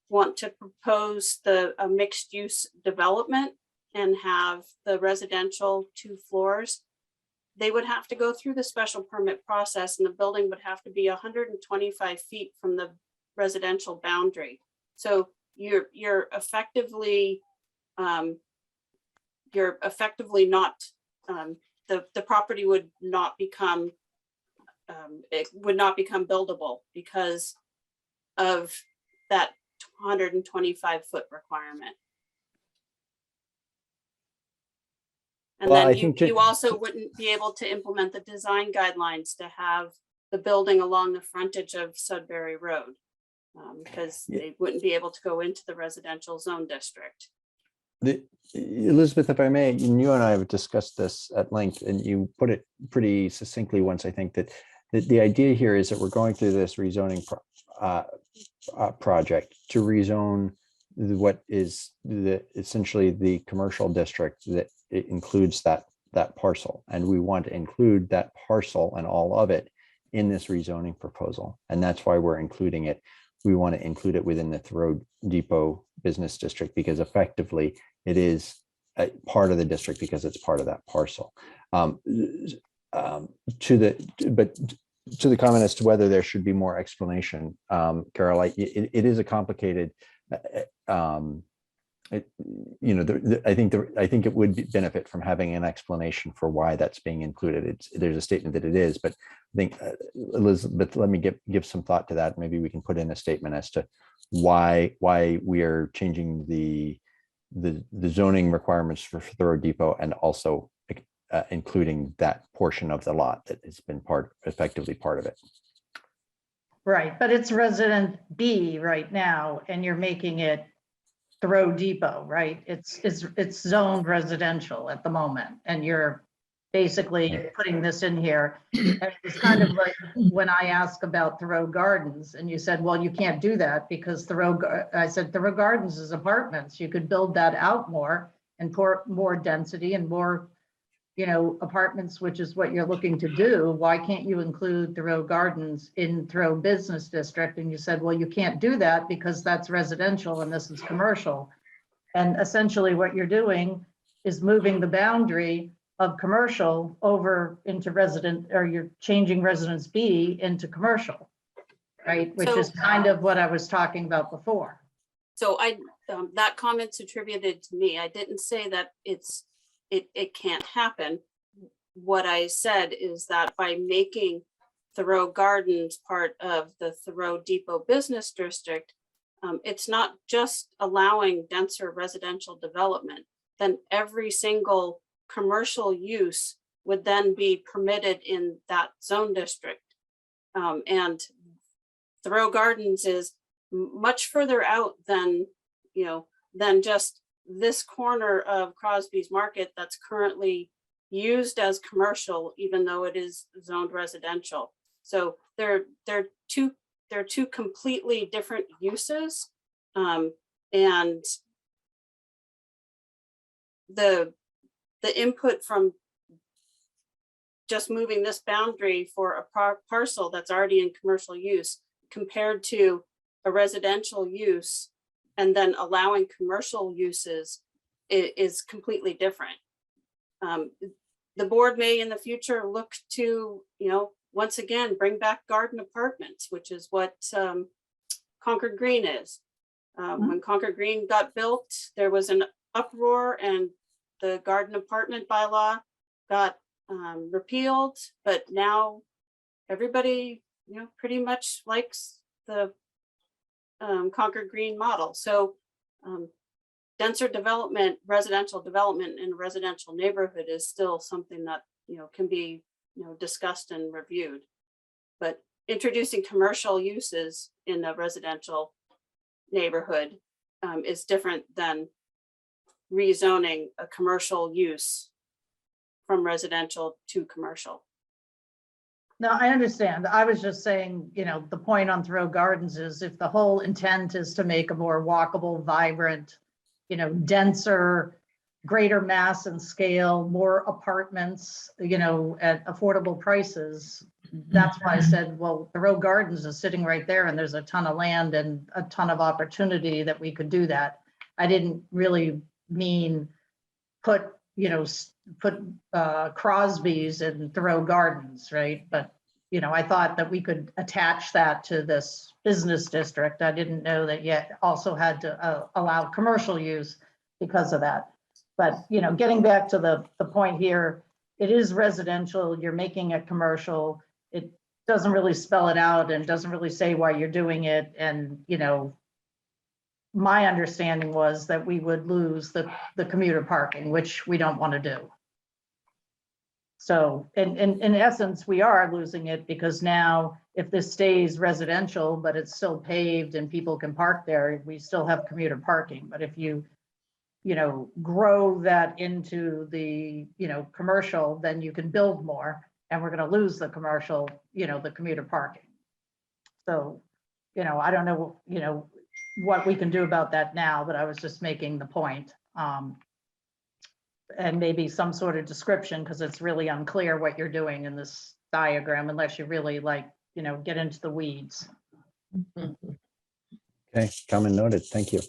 want to propose a mixed use development and have the residential 2 floors, they would have to go through the special permit process, and the building would have to be 125 feet from the residential boundary. So you're effectively not, the property would not become it would not become buildable because of that 125-foot requirement. And Well, I then think you also wouldn't be able to implement the design guidelines to have the building along the frontage of Sudbury Road, because they wouldn't be able to go into the residential zone district. Elizabeth, if I may, you and I have discussed this at length, and you put it pretty succinctly once, I think, that the idea here is that we're going through this rezoning project to rezone what is essentially the commercial district that it includes that parcel. And we want to include that parcel and all of it in this rezoning proposal. And that's why we're including it. We want to include it within the Thoreau Depot Business District because effectively it is a part of the district because it's part of that parcel. To the comment as to whether there should be more explanation, Carol, it is a complicated, I think it would benefit from having an explanation for why that's being included. There's a statement that it is, but I think Elizabeth, let me give some thought to that. Maybe we can put in a statement as to why we are changing the zoning requirements for Thoreau Depot and also including that portion of the lot that has been effectively part of it. Right, but it's resident B right now, and you're making it Thoreau Depot, right? It's zoned residential at the moment, and you're basically putting this in here. And it's kind of like when I asked about Thoreau Gardens, and you said, well, you can't do that because I said Thoreau Gardens is apartments. You could build that out more and pour more density and more, apartments, which is what you're looking to do. Why can't you include Thoreau Gardens in Thoreau Business District? And you said, well, you can't do that because that's residential and this is commercial. And essentially what you're doing is moving the boundary of commercial over into you're changing residence B into commercial, right? Which is kind of what I was talking about before. So that comment's attributed to me. I didn't say that it can't happen. What I said is that by making Thoreau Gardens part of the Thoreau Depot Business District, it's not just allowing denser residential development, then every single commercial use would then be permitted in that zone district. And Thoreau Gardens is much further out than just this corner of Crosby's Market that's currently used as commercial, even though it is zoned residential. So they're two completely different uses, and the input from just moving this boundary for a parcel that's already in commercial use compared to a residential use and then allowing commercial uses is completely different. The board may in the future look to, once again, bring back garden apartments, which is what Concord Green is. When Concord Green got built, there was an uproar and the garden apartment bylaw got repealed, but now everybody, pretty much likes the Concord Green model. So denser development, residential development in a residential neighborhood is still something that, can be, discussed and reviewed. But introducing commercial uses in a residential neighborhood is different than rezoning a commercial use from residential to commercial. No, I understand. I was just saying, the point on Thoreau Gardens is if the whole intent is to make a more walkable, vibrant, denser, greater mass and scale, more apartments, at affordable prices. That's why I said, well, Thoreau Gardens is sitting right there and there's a ton of land and a ton of opportunity that we could do that. I didn't really mean put Crosby's in Thoreau Gardens, right? But, I thought that we could attach that to this business district. I didn't know that yet also had to allow commercial use because of that. But, getting back to the point here, it is residential, you're making it commercial. doesn't really spell it out and doesn't really say why you're doing it. And, you know, my understanding was that we would lose the commuter parking, which we don't want to do. So in essence, we are losing it because now if this stays residential, but it's still paved and people can park there, we still have commuter parking. But if you know, grow that into the, you know, commercial, then you can build more and we're going to lose the commercial, you know, the commuter parking. So, you know, I don't know, you know, what we can do about that now, but I was just making the point. And maybe some sort of description, because it's really unclear what you're doing in this diagram unless you really like, you know, get into the weeds. Okay, comment noted. Thank you.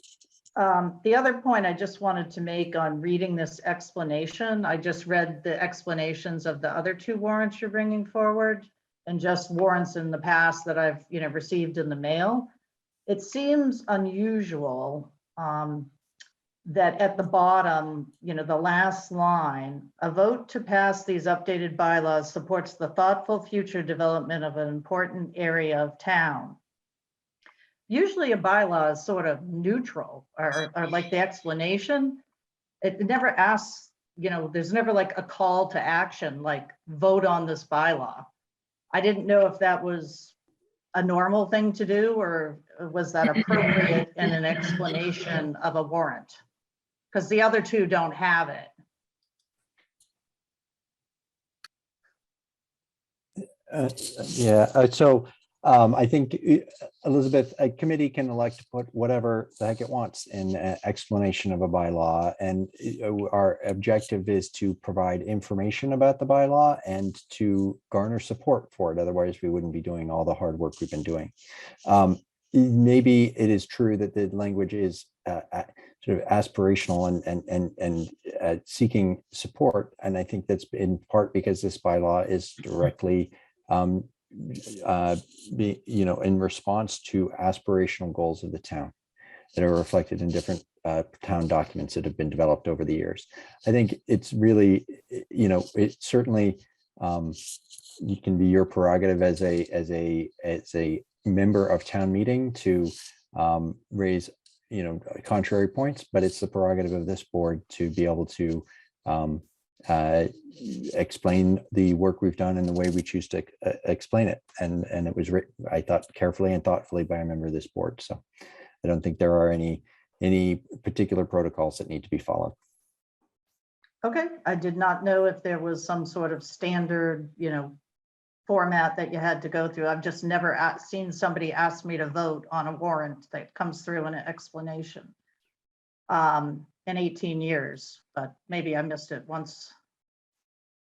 The other point I just wanted to make on reading this explanation, I just read the explanations of the other two warrants you're bringing forward and just warrants in the past that I've, you know, received in the mail. It seems unusual that at the bottom, you know, the last line, a vote to pass these updated bylaws supports the thoughtful future development of an important area of town. Usually a bylaw is sort of neutral or like the explanation. It never asks, you know, there's never like a call to action, like vote on this bylaw. I didn't know if that was a normal thing to do or was that appropriate in an explanation of a warrant? Because the other two don't have it. I think Elizabeth, a committee can elect to put whatever the heck it wants in an explanation of a bylaw. And our objective is to provide information about the bylaw and to garner support for it. Otherwise, we wouldn't be doing all the hard work we've been doing. Maybe it is true that the language is sort of aspirational and seeking support. And I think that's in part because this bylaw is directly in response to aspirational goals of the town that are reflected in different town documents that have been developed over the years. I think it's really, it certainly you can be your prerogative as a member of town meeting to raise contrary points, but it's the prerogative of this board to be able to explain the work we've done and the way we choose to explain it. And it was written, I thought, carefully and thoughtfully by a member of this board. So I don't think there are any particular protocols that need to be followed. Okay, I did not know if there was some sort of standard, format that you had to go through. I've just never seen somebody ask me to vote on a warrant that comes through in an explanation in 18 years, but maybe I missed it once.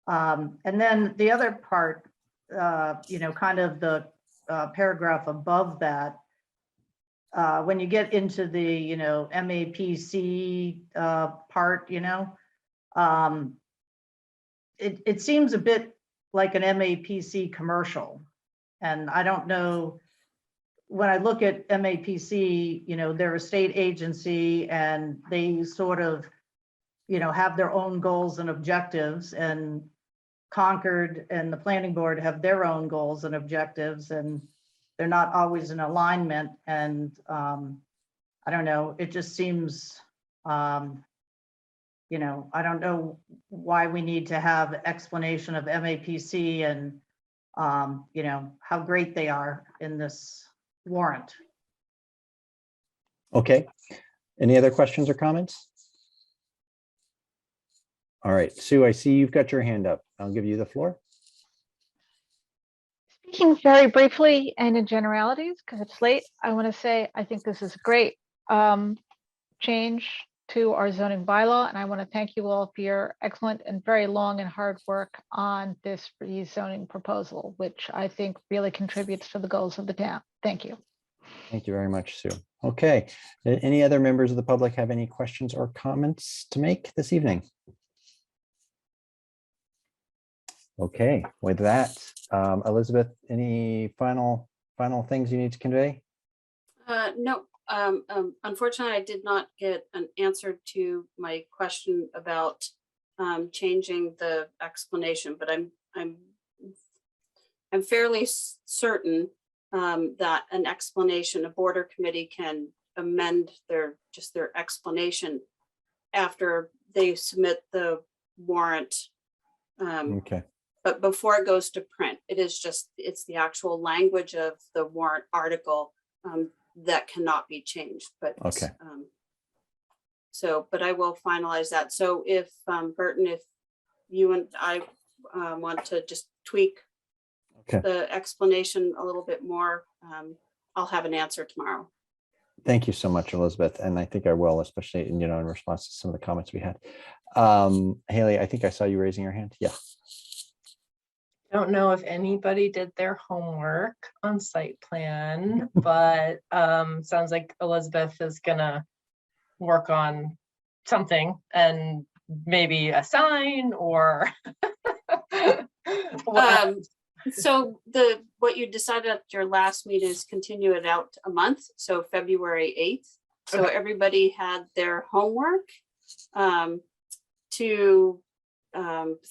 And then the other part, kind of the paragraph above that, when you get into the, MAPC part, it seems a bit like an MAPC commercial. And I don't know, when I look at MAPC, they're a state agency and they sort of, have their own goals and objectives, and Concord and the planning board have their own goals and objectives, and they're not always in alignment. And I don't know, it just seems, I don't know why we need to have explanation of MAPC and, how great they are in this warrant. Okay. Any other questions or comments? All right, Sue, I see you've got your hand up. I'll give you the floor. Speaking very briefly and in generalities, because it's late, I want to say I think this is a great change to our zoning bylaw, and I want to thank you all for your excellent and very long and hard work on this rezoning proposal, which I think really contributes to the goals of the town. Thank you. Thank you very much, Sue. Okay, any other members of the public have any questions or comments to make this evening? Okay, with that, Elizabeth, any final things you need to convey? No, unfortunately, I did not get an answer to my question about changing the explanation, but I'm I'm fairly certain that an explanation, a border committee can amend their explanation after they submit the warrant. Okay, But before it goes to print, it's the actual language of the warrant article that cannot be changed, but. Okay. But I will finalize that. So if Burton, if you and I want to just tweak okay. the explanation a little bit more, I'll have an answer tomorrow. Thank you so much, Elizabeth. And I think I will, especially, in response to some of the comments we had. Haley, I think I saw you raising your hand. Yeah. Don't know if anybody did their homework on site plan, but sounds like Elizabeth is gonna work on something and maybe a sign or So what you decided at your last meeting is continue it out a month, so February 8th. So Okay. everybody had their homework to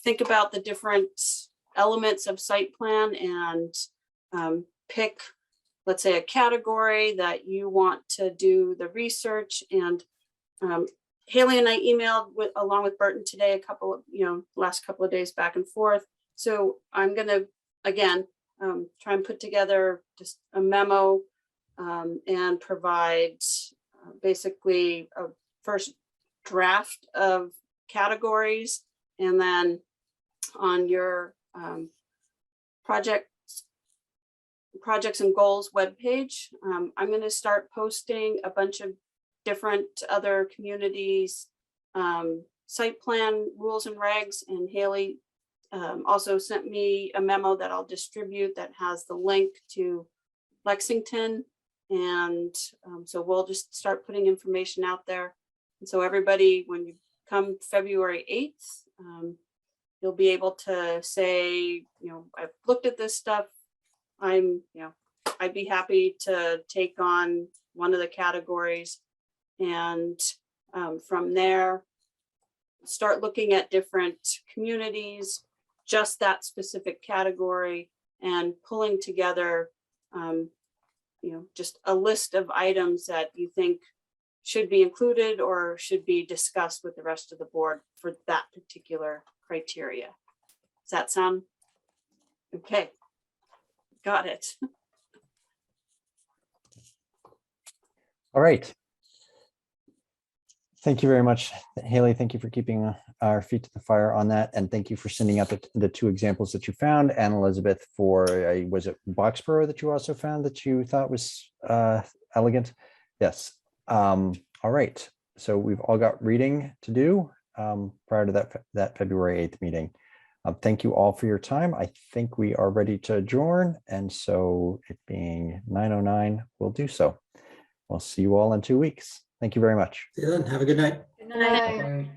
think about the different elements of site plan and pick, let's say, a category that you want to do the research. And Haley and I emailed along with Burton today, last couple of days back and forth. So I'm gonna, again, try and put together just a memo and provide basically a first draft of categories. And then on your projects and goals webpage, I'm going to start posting a bunch of different other communities site plan rules and regs. And Haley also sent me a memo that I'll distribute that has the link to Lexington. And so we'll just start putting information out there. And so everybody, when you come February 8th, you'll be able to say, I've looked at this stuff. I'd be happy to take on one of the categories. And from there, start looking at different communities, just that specific category, and pulling together, just a list of items that you think should be included or should be discussed with the rest of the board for that particular criteria. Does that sound okay? Got it. All right. Thank you very much, Haley. Thank you for keeping our feet to the fire on that. And thank you for sending out the two examples that you found. And Elizabeth, for was it Boxborough that you also found that you thought was elegant? Yes. All right. So we've all got reading to do prior to that February 8th meeting. Thank you all for your time. I think we are ready to adjourn. And so it being 9:09, we'll do so. We'll see you all in 2 weeks. Thank you very much. See you then. Have a good night. Good night. Right.